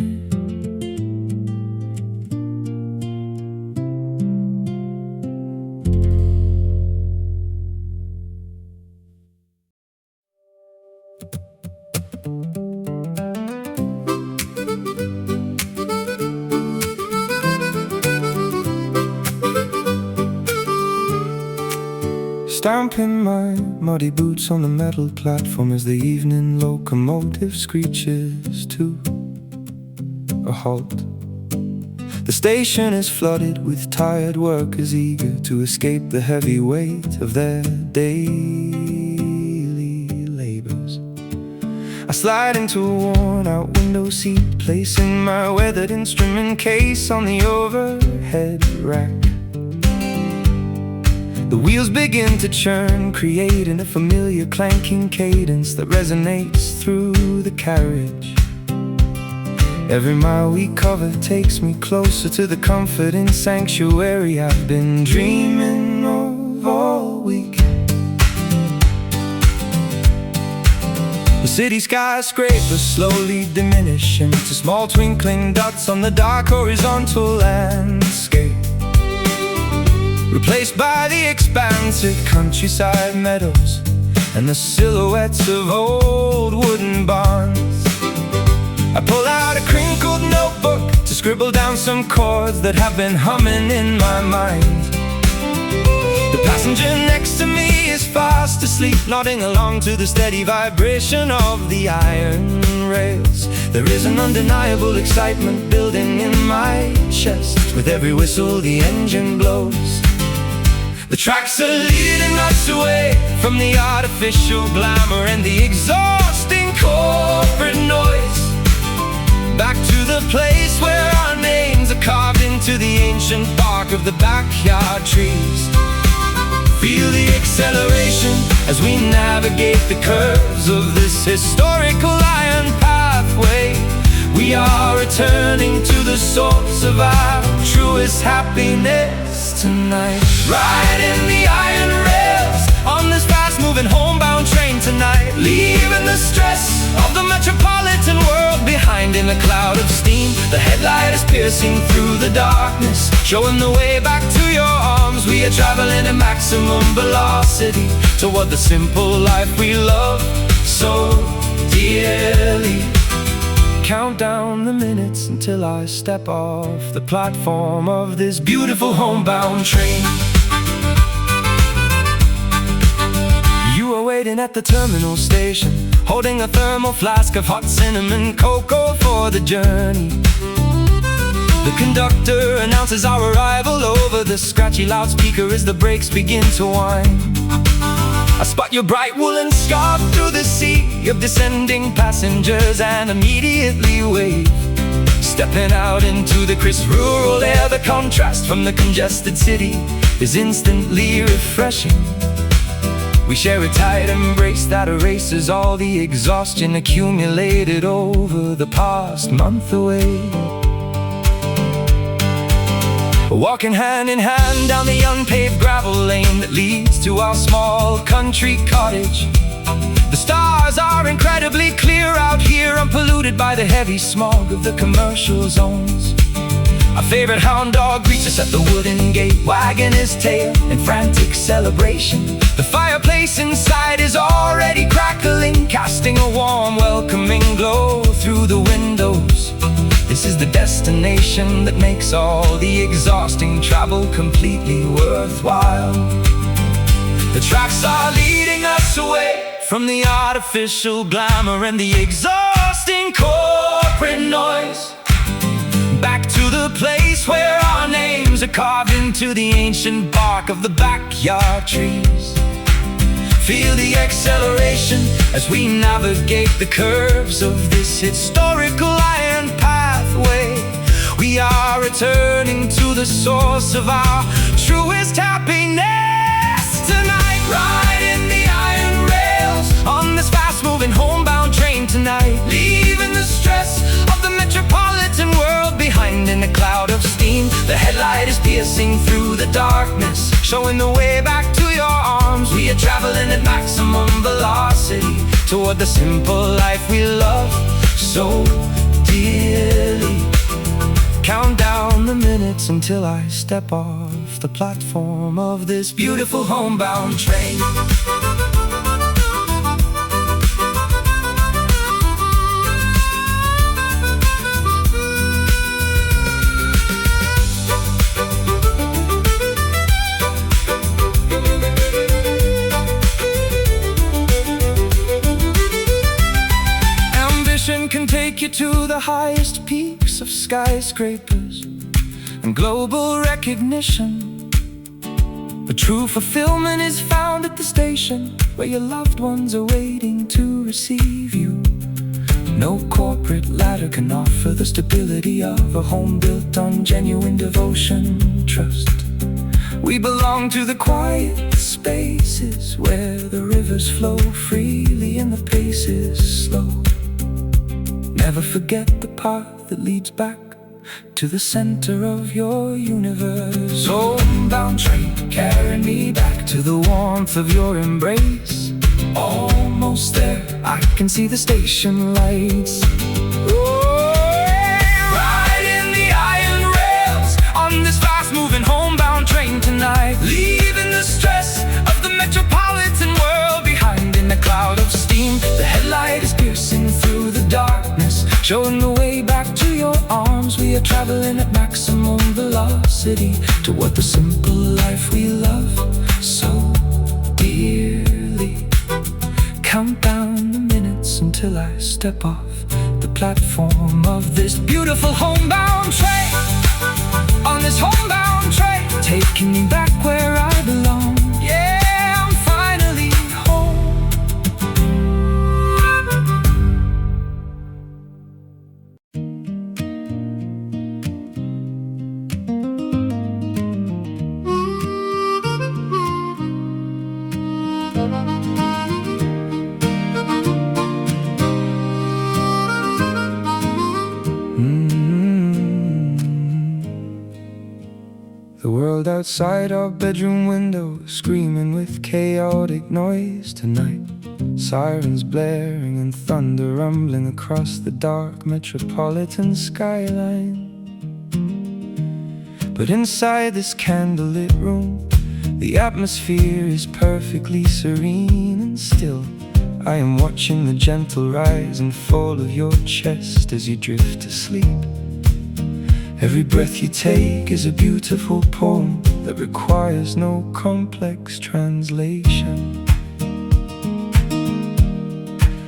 Stamping my muddy boots on the metal platform as the evening locomotive screeches to a halt. The station is flooded with tired workers eager to escape the heavy weight of their daily labors. I slide into a worn-out window seat, placing my weathered instrument case on the overhead rack. The wheels begin to churn, creating a familiar clanking cadence that resonates through the carriage. Every mile we cover takes me closer to the comforting sanctuary I've been dreaming of all week. The city skyscrapers slowly diminish into small twinkling dots on the dark horizontal landscape, replaced by the expansive countryside meadows and the silhouettes of old wooden barns. I pull out a crinkled notebook to scribble down some chords that have been humming in my mind. The passenger next to me is fast asleep, nodding along to the steady vibration of the iron rails. There is an undeniable excitement building in my chest. With every whistle the engine blows, the tracks are leading us away from the artificial glamour and the exhausting corporate noise, back to the place where our names are carved into the ancient bark of the backyard trees. Feel the acceleration as we navigate the curves of this historical iron pathway. We are returning to the source of our truest happiness tonight. Riding the iron rails on this fast-moving homebound train tonight, leaving the stress of the metropolitan world behind in a cloud of steam. The headlight is piercing through the darkness, showing the way back to your arms. We are traveling at maximum velocity toward the simple life we love so dearly. Count down the minutes until I step off the platform of this beautiful homebound train. You are waiting at the terminal station, holding a thermal flask of hot cinnamon cocoa for the journey. The conductor announces our arrival over the scratchy loudspeaker as the brakes begin to whine. I spot your bright woolen scarf through the sea of descending passengers and immediately wave. Stepping out into the crisp rural air, the contrast from the congested city is instantly refreshing. We share a tight embrace that erases all the exhaustion accumulated over the past month away. Walking hand in hand down the unpaved gravel lane that leads to our small country cottage. The stars are incredibly clear out here, unpolluted by the heavy smog of the commercial zones. Our favorite hound dog greets us at the wooden gate, wagging his tail in frantic celebration. The fireplace inside is already crackling, casting a warm, welcoming glow through the windows. This is the destination that makes all the exhausting travel completely worthwhile. The tracks are leading us away from the artificial glamour and the exhausting corporate noise, back to the place where our names are carved into the ancient bark of the backyard trees. Feel the acceleration as we navigate the curves of this historical iron pathway. We are returning to the source of our truest happiness tonight. Riding the iron rails on this fast-moving homebound train tonight, leaving the stress of the metropolitan world behind in a cloud of steam. The headlight is piercing through the darkness, showing the way back to your arms. We are traveling at maximum velocity toward the simple life we love so dearly. Count down the minutes until I step off the platform of this beautiful homebound train. Can take you to the highest peaks of skyscrapers and global recognition. But true fulfillment is found at the station where your loved ones are waiting to receive you. No corporate ladder can offer the stability of a home built on genuine devotion, trust. We belong to the quiet spaces where the rivers flow freely and the pace is slow. Never forget the path that leads back to the center of your universe. Homebound train, carry me back to the warmth of your embrace. Almost there, I can see the station lights. Riding the iron rails on this fast-moving homebound train tonight, leaving the stress of the metropolitan world behind in a cloud of steam. The headlight is piercing through the darkness, showing the way back to your arms. We are traveling at maximum velocity toward the simple life we love count down the minutes until I step off the platform of this beautiful homebound train. On this homebound train, taking me back where I belong. Yeah, I'm finally home. The world outside our bedroom window screaming with chaotic noise tonight. Sirens blaring and thunder rumbling across the dark metropolitan skyline. But inside this candlelit room, the atmosphere is perfectly serene and still. I am watching the gentle rise and fall of your chest as you drift to sleep. Every breath you take is a beautiful poem that requires no complex translation.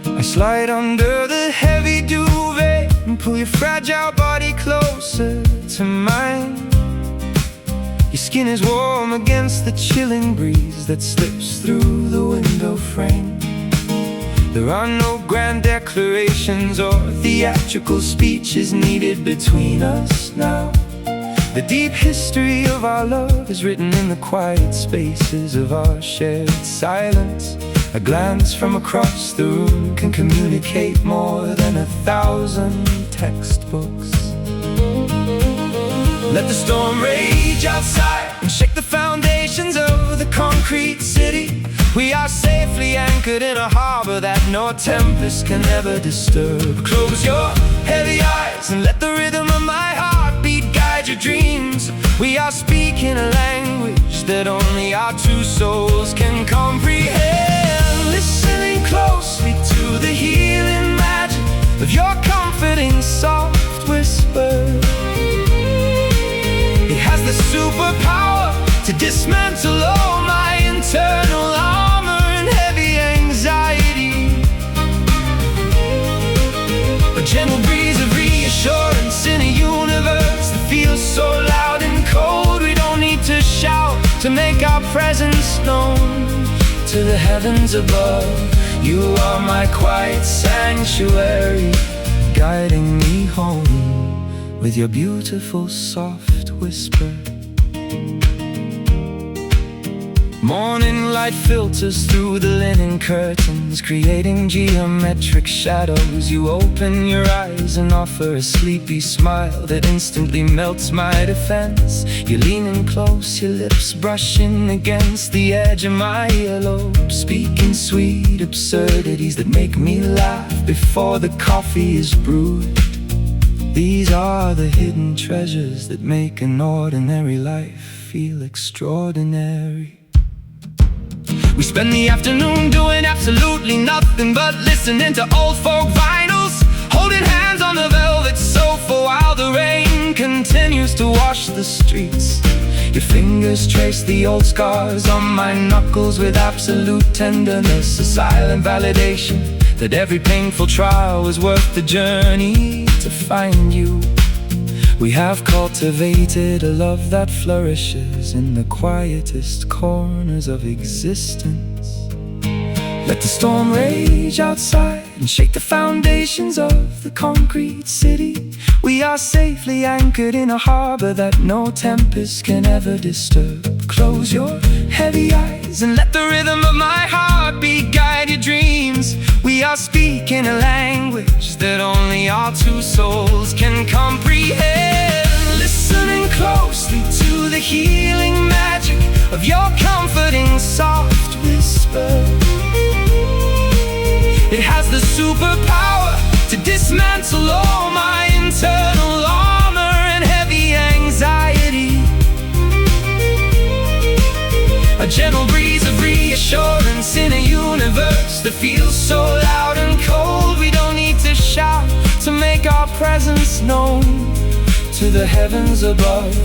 I slide under the heavy duvet and pull your fragile body closer to mine. Your skin is warm against the chilling breeze that slips through the window frame. There are no grand declarations or theatrical speeches needed between us now. The deep history of our love is written in the quiet spaces of our shared silence. A glance from across the room can communicate more than 1,000 textbooks. Let the storm rage outside and shake the foundations of the concrete city. We are safely anchored in a harbor that no tempest can ever disturb. Close your heavy eyes and let the rhythm of my heartbeat guide your dreams. We are speaking a language that only our two souls can comprehend. Listening closely to the healing magic of your comforting soft whisper. It has the superpower to dismantle all my internal armor and heavy anxiety. A gentle breeze of reassurance in a universe that feels so loud and cold. We don't need to shout to make our presence known. To the heavens above, you are my quiet sanctuary, guiding me home with your beautiful soft whisper. Morning light filters through the linen curtains, creating geometric shadows. You open your eyes and offer a sleepy smile that instantly melts my defense. You're leaning close, your lips brushing against the edge of my earlobe, speaking sweet absurdities that make me laugh before the coffee is brewed. These are the hidden treasures that make an ordinary life feel extraordinary. We spend the afternoon doing absolutely nothing but listening to old folk vinyls, holding hands on the velvet sofa while the rain continues to wash the streets. Your fingers trace the old scars on my knuckles with absolute tenderness, a silent validation that every painful trial was worth the journey to find you. We have cultivated a love that flourishes in the quietest corners of existence. Let the storm rage outside and shake the foundations of the concrete city. We are safely anchored in a harbor that no tempest can ever disturb. Close your heavy eyes and let the rhythm of my heartbeat guide your dreams. We are speaking a language that only our two souls can comprehend. Listening closely to the healing magic of your comforting soft whisper. It has the superpower to dismantle all my internal armor and heavy anxiety. A gentle breeze of reassurance in a universe that feels so loud and cold. We don't need to shout to make our presence known. To the heavens above,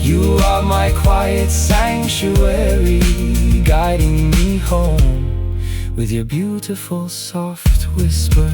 you are my quiet sanctuary, guiding me home with your beautiful soft whisper.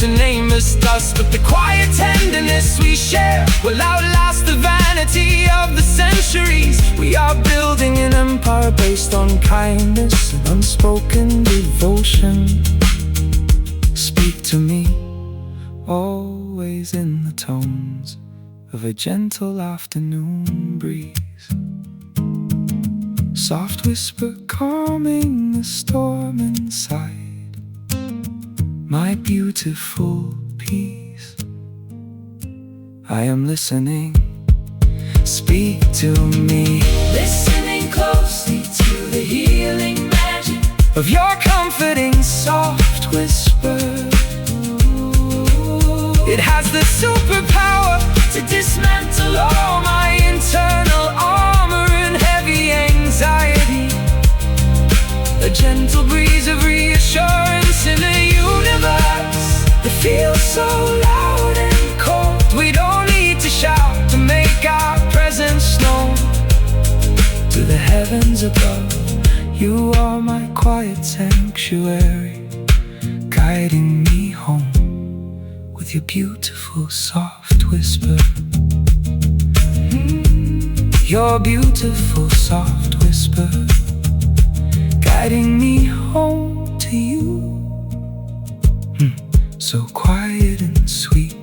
To name us dust, but the quiet tenderness we share will outlast the vanity of the centuries. We are building an empire based on kindness and unspoken devotion. Speak to me, always in the tones of a gentle afternoon breeze. Soft whisper calming the storm inside. My beautiful peace, I am listening. Speak to me, listening closely to the healing magic of your comforting soft whisper. It has the superpower to dismantle all my internal armor and heavy anxiety. A gentle breeze of reassurance in a universe that feels so loud and cold. We don't need to shout to make our presence known to the heavens above. You are my quiet sanctuary, guiding me home with your beautiful soft whisper. Your beautiful soft whisper, guiding me home to you. So quiet and sweet.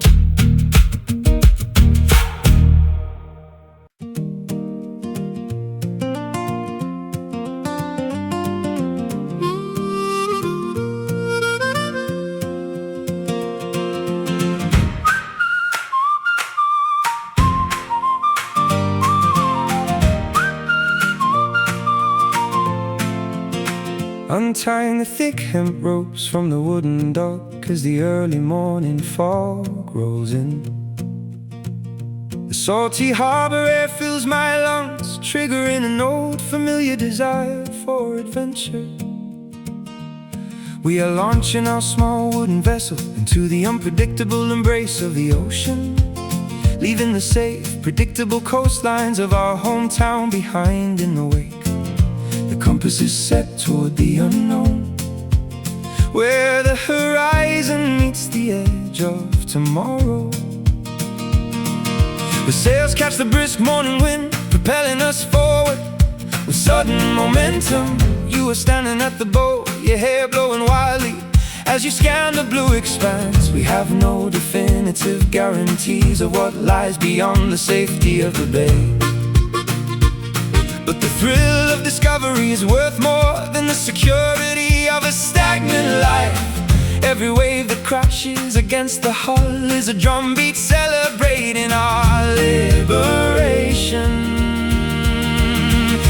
Untying the thick hemp ropes from the wooden dock as the early morning fog rolls in. The salty harbor air fills my lungs, triggering an old familiar desire for adventure. We are launching our small wooden vessel into the unpredictable embrace of the ocean, leaving the safe, predictable coastlines of our hometown behind in the wake. The compass is set toward the unknown, where the horizon meets the edge of tomorrow. The sails catch the brisk morning wind, propelling us forward with sudden momentum. You are standing at the boat, your hair blowing wildly as you scan the blue expanse. We have no definitive guarantees of what lies beyond the safety of the bay, but the thrill of discovery is worth more than the security of a stagnant life. Every wave that crashes against the hull is a drumbeat celebrating our liberation.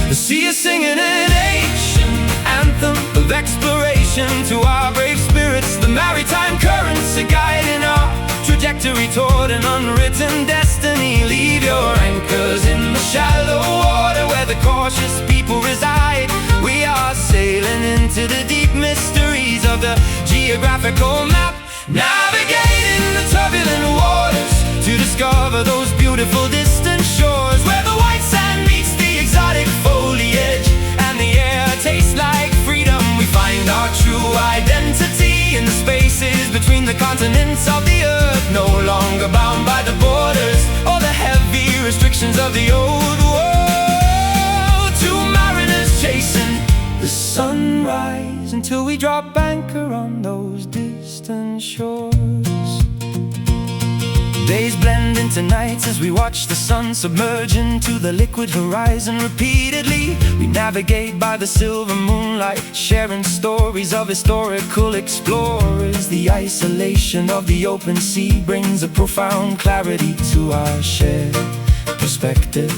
The sea is singing an ancient anthem of exploration to our brave spirits. The maritime currents are guiding our trajectory toward an unwritten destiny. Leave your anchors in the shallow water where the cautious people reside. We are sailing into the deep mysteries of the geographical map, navigating the turbulent waters to discover those beautiful distant shores where the white sand meets the exotic foliage and the air tastes like freedom. We find our true identity in the spaces between the continents of the earth, no longer bound by the borders or the heavy restrictions of the old world. Two mariners chasing the sunrise until we drop anchor on those distant shores. Days blend into nights as we watch the sun submerge into the liquid horizon repeatedly. We navigate by the silver moonlight, sharing stories of historical explorers. The isolation of the open sea brings a profound clarity to our shared perspective.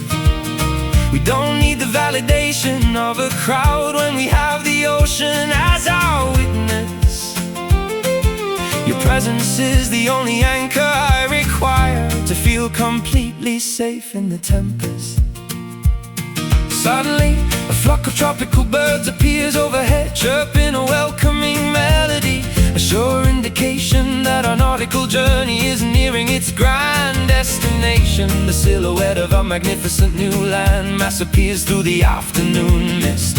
We don't need the validation of a crowd when we have the ocean as our witness. Your presence is the only anchor I require to feel completely safe in the tempest. Suddenly, a flock of tropical birds appears overhead, chirping a welcoming melody, a sure indication that our nautical journey is nearing its grand destination. The silhouette of a magnificent new landmass appears through the afternoon mist.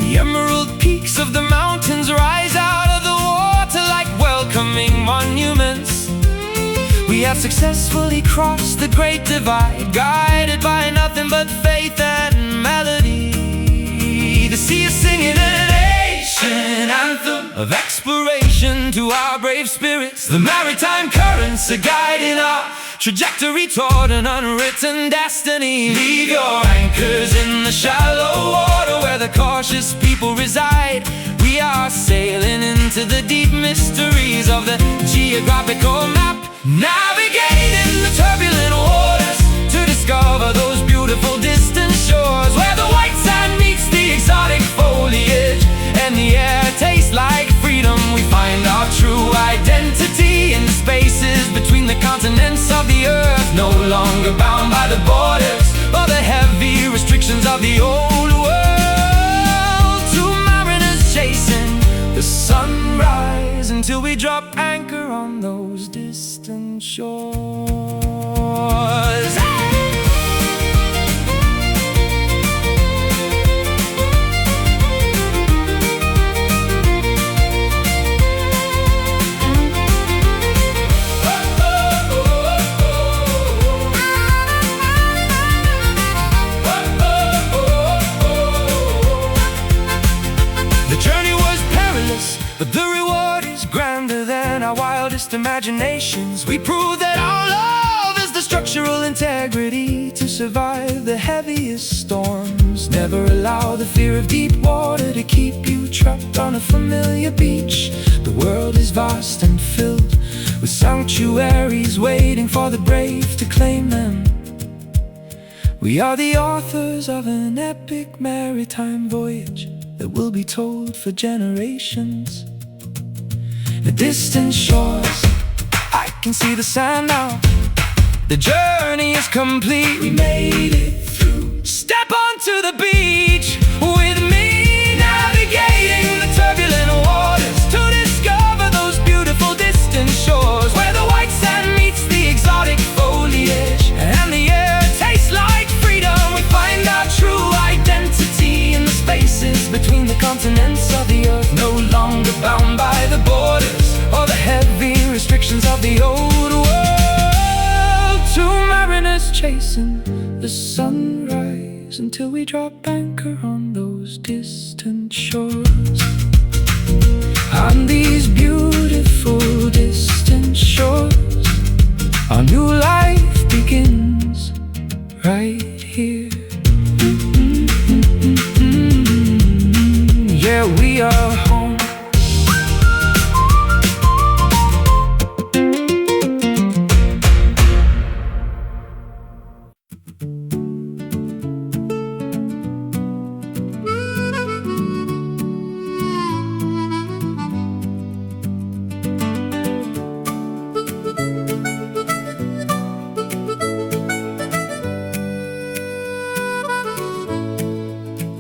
The emerald peaks of the mountains rise out of the water like welcoming monuments. We have successfully crossed the great divide, guided by nothing but faith and melody. The sea is singing an ancient anthem of exploration to our brave spirits. The maritime currents are guiding our trajectory toward an unwritten destiny. Leave your anchors in the shallow water where the cautious people reside. We are sailing into the deep mysteries of the geographical map, navigating the turbulent waters to discover those beautiful distant shores where the white sand meets the exotic foliage and the air tastes like freedom. We find our true identity in the spaces between the continents of the earth, no longer bound by the borders or the heavy restrictions of the old world. Two mariners chasing the sunrise until we drop anchor on those distant shores. But the reward is grander than our wildest imaginations. We prove that our love is the structural integrity to survive the heaviest storms. Never allow the fear of deep water to keep you trapped on a familiar beach. The world is vast and filled with sanctuaries waiting for the brave to claim them. We are the authors of an epic maritime voyage that will be told for generations. The distant shores, I can see the sand now. The journey is complete, we made it through. Step onto the beach with me, navigating the turbulent waters to discover those beautiful distant shores where the white sand meets the exotic foliage and the air tastes like freedom. We find our true identity in the spaces between the continents of the earth, no longer bound by the borders or the heavy restrictions of the old world. Two mariners chasing the sunrise until we drop anchor on those distant shores. On these beautiful distant shores, our new life begins right here. Yeah, we are home.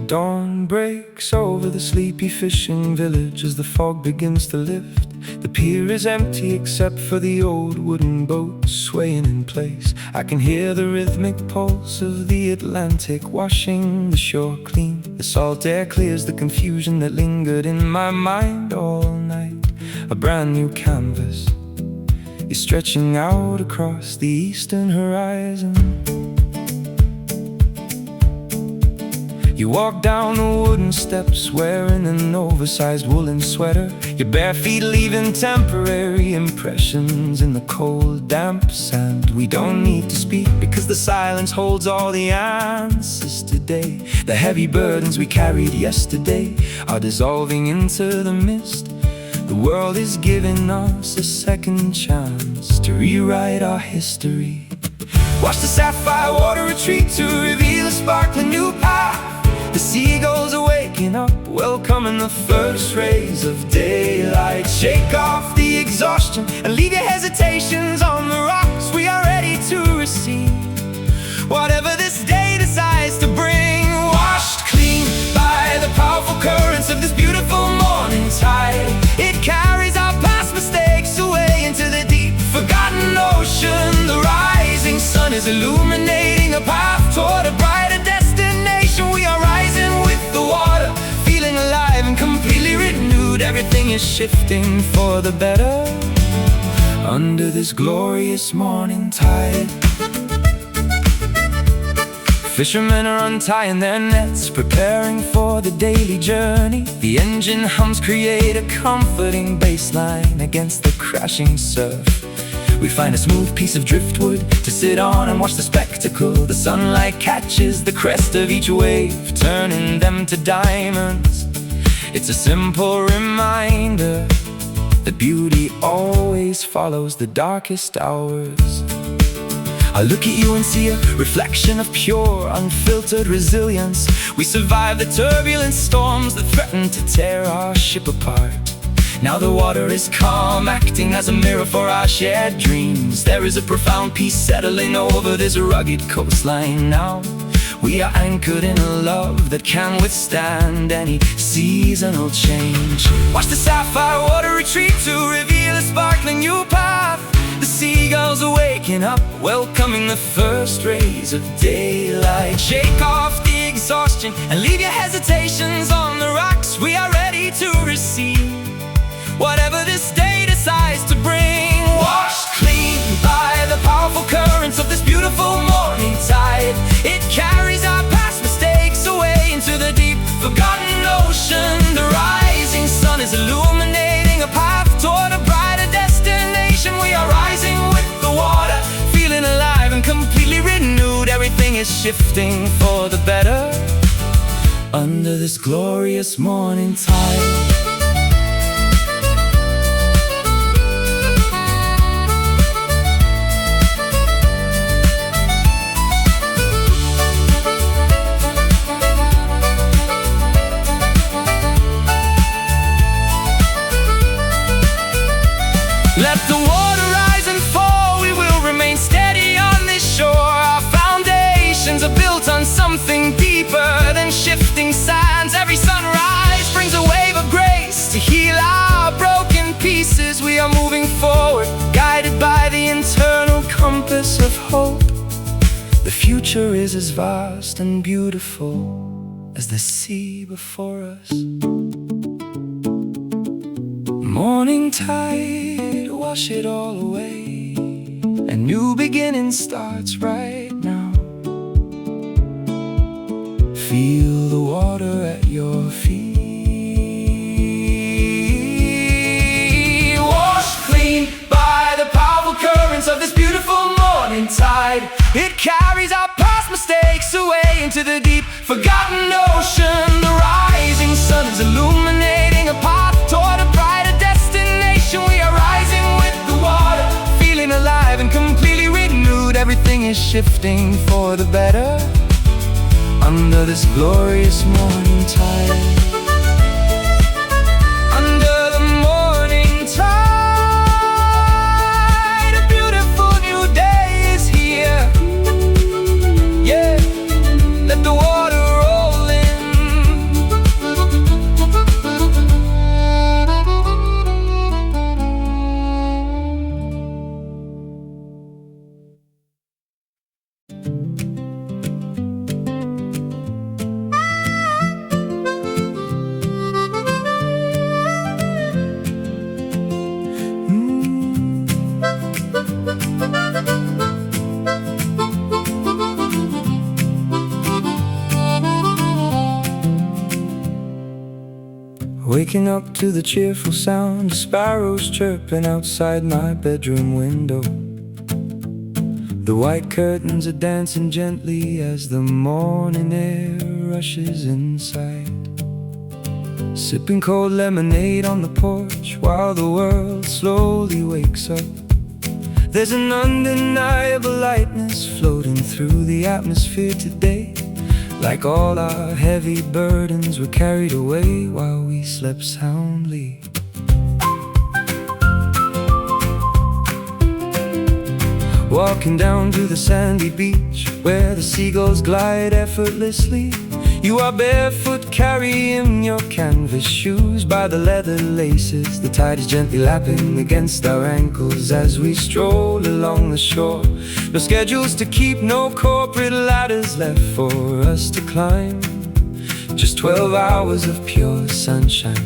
Dawn breaks over the sleepy fishing village as the fog begins to lift. The pier is empty except for the old wooden boat swaying in place. I can hear the rhythmic pulse of the Atlantic washing the shore clean. The salt air clears the confusion that lingered in my mind all night. A brand new canvas is stretching out across the eastern horizon. You walk down the wooden steps wearing an oversized woolen sweater, your bare feet leaving temporary impressions in the cold, damp sand. We don't need to speak because the silence holds all the answers today. The heavy burdens we carried yesterday are dissolving into the mist. The world is giving us a second chance to rewrite our history. Watch the sapphire water retreat to reveal a sparkling new path. The seagulls are waking up, welcoming the first rays of daylight. Shake off the exhaustion and leave your hesitations on the rocks. We are ready to receive whatever this day decides to bring. Washed clean by the powerful currents of this beautiful morning tide. It carries our past mistakes away into the deep forgotten ocean. The rising sun is illuminating a path toward a brighter destination. We are rising with the water, feeling alive and completely renewed. Everything is shifting for the better under this glorious morning tide. Fishermen are untying their nets, preparing for the daily journey. The engine hums create a comforting baseline against the crashing surf. We find a smooth piece of driftwood to sit on and watch the spectacle. The sunlight catches the crest of each wave, turning them to diamonds. It's a simple reminder that beauty always follows the darkest hours. I look at you and see a reflection of pure, unfiltered resilience. We survive the turbulent storms that threaten to tear our ship apart. Now the water is calm, acting as a mirror for our shared dreams. There is a profound peace settling over this rugged coastline now. We are anchored in a love that can withstand any seasonal change. Watch the sapphire water retreat to reveal a sparkling new path. The seagulls are waking up, welcoming the first rays of daylight. Shake off the exhaustion and leave your hesitations on the rocks. We are ready to receive whatever this day decides to bring. Washed clean by the powerful currents of this beautiful morning tide. It carries our past mistakes away into the deep forgotten ocean. The rising sun is illuminating a path toward a brighter destination. We are rising with the water, feeling alive and completely renewed. Everything is shifting for the better under this glorious morning tide. Let the water rise and fall, we will remain steady on this shore. Our foundations are built on something deeper than shifting sands. Every sunrise brings a wave of grace to heal our broken pieces. We are moving forward, guided by the internal compass of hope. The future is as vast and beautiful as the sea before us. Morning tide, wash it all away. A new beginning starts right now. Feel the water at your feet. Washed clean by the powerful currents of this beautiful morning tide. It carries our past mistakes away into the deep forgotten ocean. The rising sun is illuminating a path toward a brighter destination. We are rising with the water, feeling alive and completely renewed. Everything is shifting for the better under this glorious morning tide. Under the morning tide, a beautiful new day is here. Yeah, let the water roll in. Waking up to the cheerful sound of sparrows chirping outside my bedroom window. The white curtains are dancing gently as the morning air rushes inside. Sipping cold lemonade on the porch while the world slowly wakes up. There's an undeniable lightness floating through the atmosphere today. Like all our heavy burdens were carried away while we slept soundly. Walking down to the sandy beach where the seagulls glide effortlessly. You are barefoot, carrying your canvas shoes by the leather laces. The tide is gently lapping against our ankles as we stroll along the shore. No schedules to keep, no corporate ladders left for us to climb. Just 12 hours of pure sunshine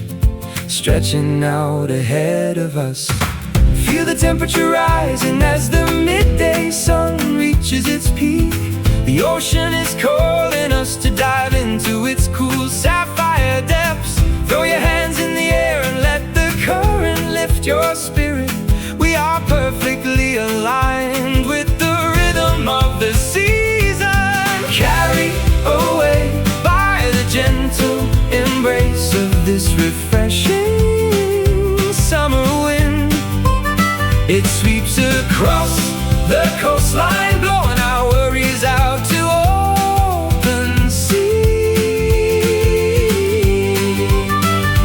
stretching out ahead of us. Feel the temperature rising as the midday sun reaches its peak. The ocean is calling us to dive into its cool sapphire depths. Throw your hands in the air and let the current lift your spirit. We are perfectly aligned with the rhythm of the season. Carried away by the gentle embrace of this refreshing summer wind. It sweeps across the coastline, blowing our worries out to open sea.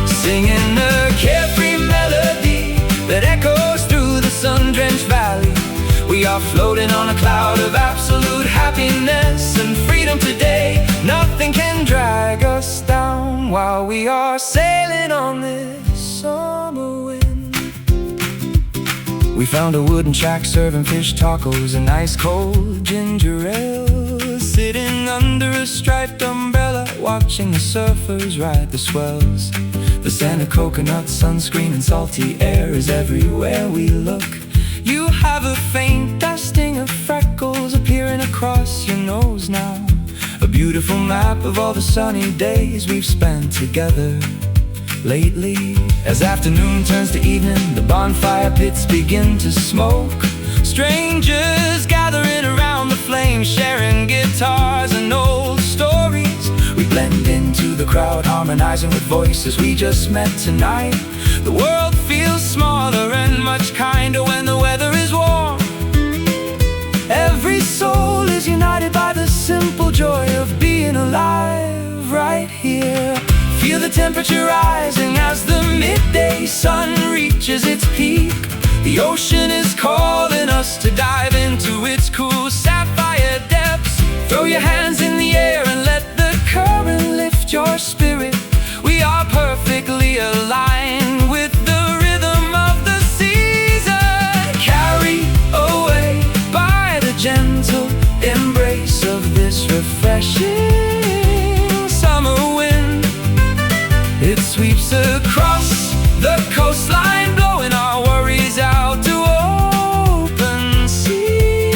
Singing a carefree melody that echoes through the sun-drenched valley. We are floating on a cloud of absolute happiness and freedom today. Nothing can drag us down while we are sailing on this summer wind. We found a wooden shack serving fish tacos and ice cold ginger ale. Sitting under a striped umbrella, watching the surfers ride the swells. The scent of coconut, sunscreen and salty air is everywhere we look. You have a faint dusting of freckles appearing across your nose now. A beautiful map of all the sunny days we've spent together lately. As afternoon turns to evening, the bonfire pits begin to smoke. Strangers gathering around the flames, sharing guitars and old stories. We blend into the crowd, harmonizing with voices we just met tonight. The world feels smaller and much kinder when the weather is warm. Every soul is united by the simple joy of being alive right here. Feel the temperature rising as the midday sun reaches its peak. The ocean is calling us to dive into its cool sapphire depths. Throw your hands in the air and let the current lift your spirit. We are perfectly aligned with the rhythm of the season. Carried away by the gentle embrace of this refreshing summer wind. It sweeps across the coastline, blowing our worries out to open sea.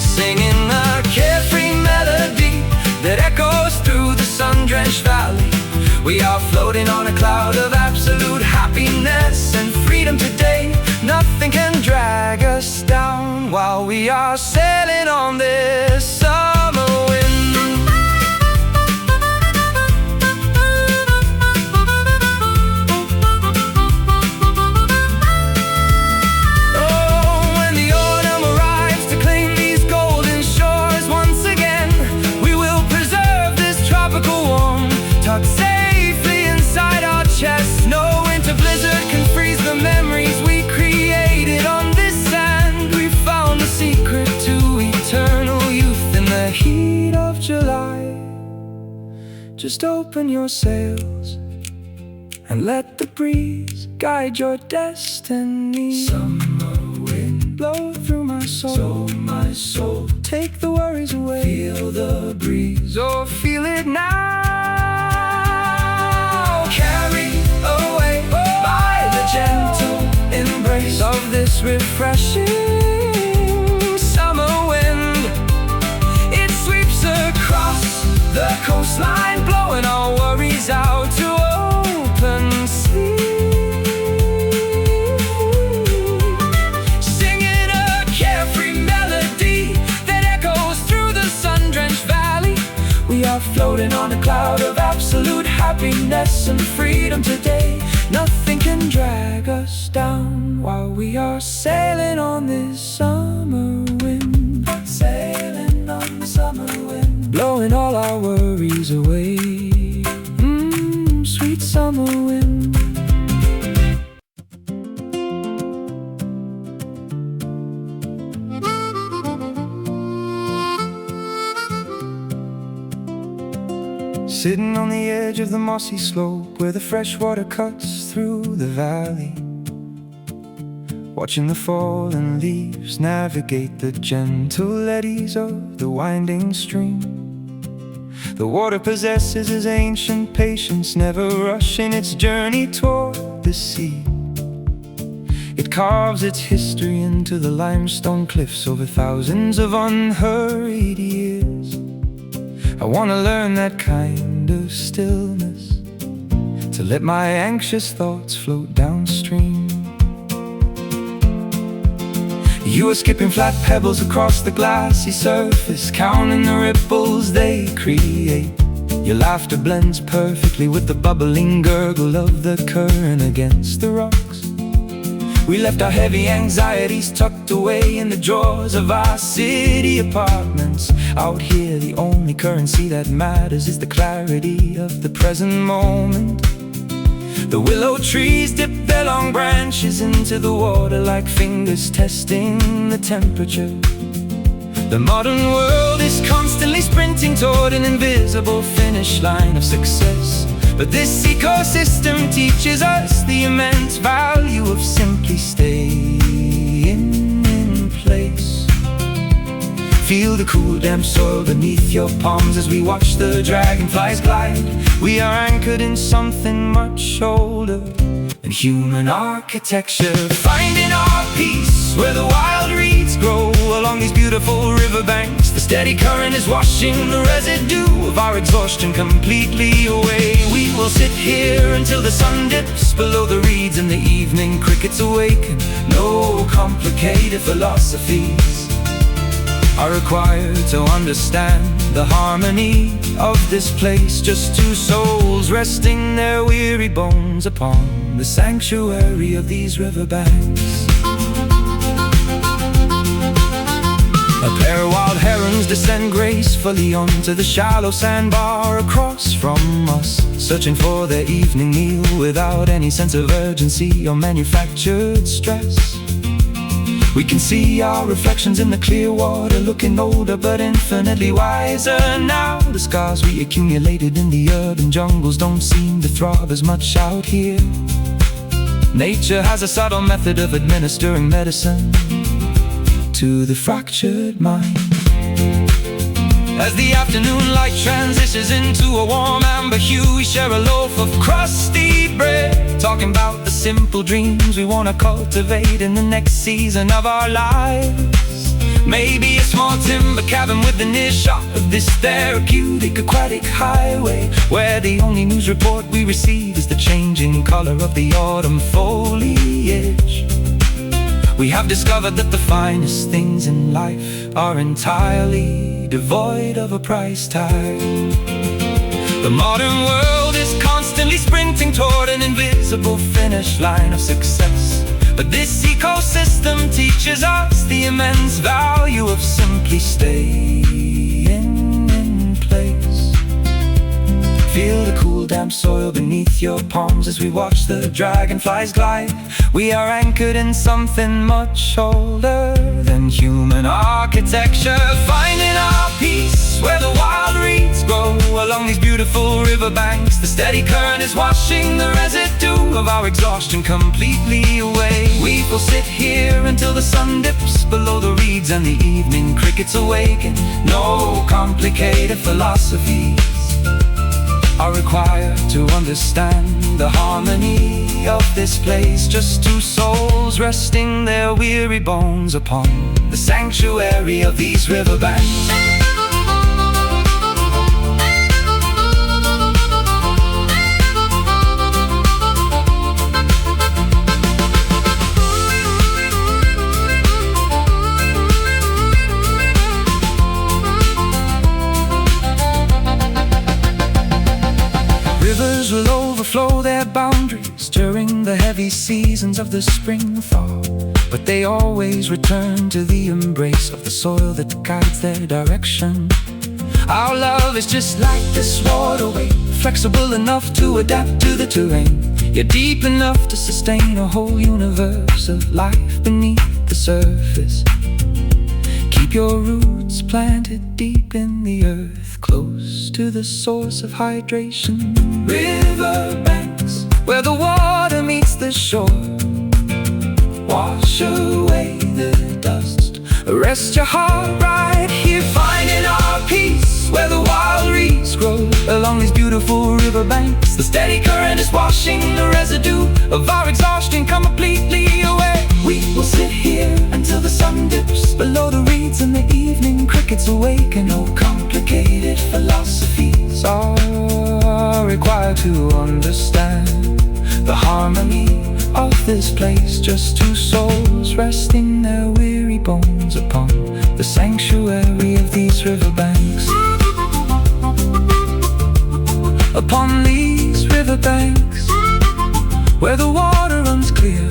Singing a carefree melody that echoes through the sun-drenched valley. We are floating on a cloud of absolute happiness and freedom today. Nothing can drag us down while we are sailing on this summer wind. Tucked safely inside our chests, no winter blizzard can freeze the memories we created on this sand. We found the secret to eternal youth in the heat of July. Just open your sails and let the breeze guide your destiny. Summer wind, blow through my soul, my soul. Take the worries away, feel the breeze, or feel it now. Carried away by the gentle embrace of this refreshing summer wind. It sweeps across the coastline, blowing our worries out to open sea. Singing a carefree melody that echoes through the sun-drenched valley. We are floating on a cloud of absolute happiness and freedom today. Nothing can drag us down sitting on the edge of the mossy slope where the fresh water cuts through the valley, watching the fallen leaves navigate the gentle eddies of the winding stream. The water possesses its ancient patience, never rushing its journey toward the sea. It carves its history into the limestone cliffs over thousands of unhurried years. I want to learn that kind of stillness, to let my anxious thoughts float downstream. You are skipping flat pebbles across the glassy surface, counting the ripples they create. Your laughter blends perfectly with the bubbling gurgle of the current against the rocks. We left our heavy anxieties tucked away in the drawers of our city apartments. Out here, the only currency that matters is the clarity of the present moment. The willow trees dip their long branches into the water like fingers testing the temperature. The modern world is constantly sprinting toward an invisible finish line of success, but this ecosystem teaches us the immense value of simply staying in place. Feel the cool damp soil beneath your palms as we watch the dragonflies glide. We are anchored in something much older than human architecture, finding our peace where the wild reeds grow along these beautiful riverbanks. The steady current is washing the residue of our exhaustion completely away. We will sit here until the sun dips below the reeds and the evening crickets awaken. No complicated philosophies are required to understand the harmony of this place. Just two souls resting their weary bones upon the sanctuary of these riverbanks. A pair of wild herons descend gracefully onto the shallow sandbar across from us, searching for their evening meal without any sense of urgency or manufactured stress. We can see our reflections in the clear water, looking older but infinitely wiser now. The scars we accumulated in the urban jungles don't seem to throb as much out here. Nature has a subtle method of administering medicine to the fractured mind. As the afternoon light transitions into a warm amber hue, we share a loaf of crusty bread, talking about the simple dreams we want to cultivate in the next season of our lives. Maybe a small timber cabin with an earshot of this therapeutic aquatic highway, where the only news report we receive is the changing color of the autumn foliage. We have discovered that the finest things in life are entirely devoid of a price tag. The modern world is constantly sprinting toward an invisible finish line of success, but this ecosystem teaches us the immense value of simply staying in place. Feel the cool damp soil beneath your palms as we watch the dragonflies glide. We are anchored in something much older than human architecture, finding our peace where the wild reeds grow along these beautiful riverbanks. The steady current is washing the residue of our exhaustion completely away. We will sit here until the sun dips below the reeds and the evening crickets awaken. No complicated philosophies are required to understand the harmony of this place. Just two souls resting their weary bones upon the sanctuary of these riverbanks. Rivers will overflow their boundaries during the heavy seasons of the spring thaw, but they always return to the embrace of the soil that guides their direction. Our love is just like this waterway, flexible enough to adapt to the terrain, yet deep enough to sustain a whole universe of life beneath the surface. Keep your roots planted deep in the earth, close to the source of hydration. Riverbanks, where the water meets the shore, wash away the dust, rest your heart right here. Finding our peace where the wild reeds grow along these beautiful riverbanks. The steady current is washing the residue of our exhaustion completely away. We will sit here until the sun dips below the reeds and the evening crickets awaken. No complicated philosophies are required to understand the harmony of this place. Just two souls resting their weary bones upon the sanctuary of these riverbanks. Upon these riverbanks, where the water runs clear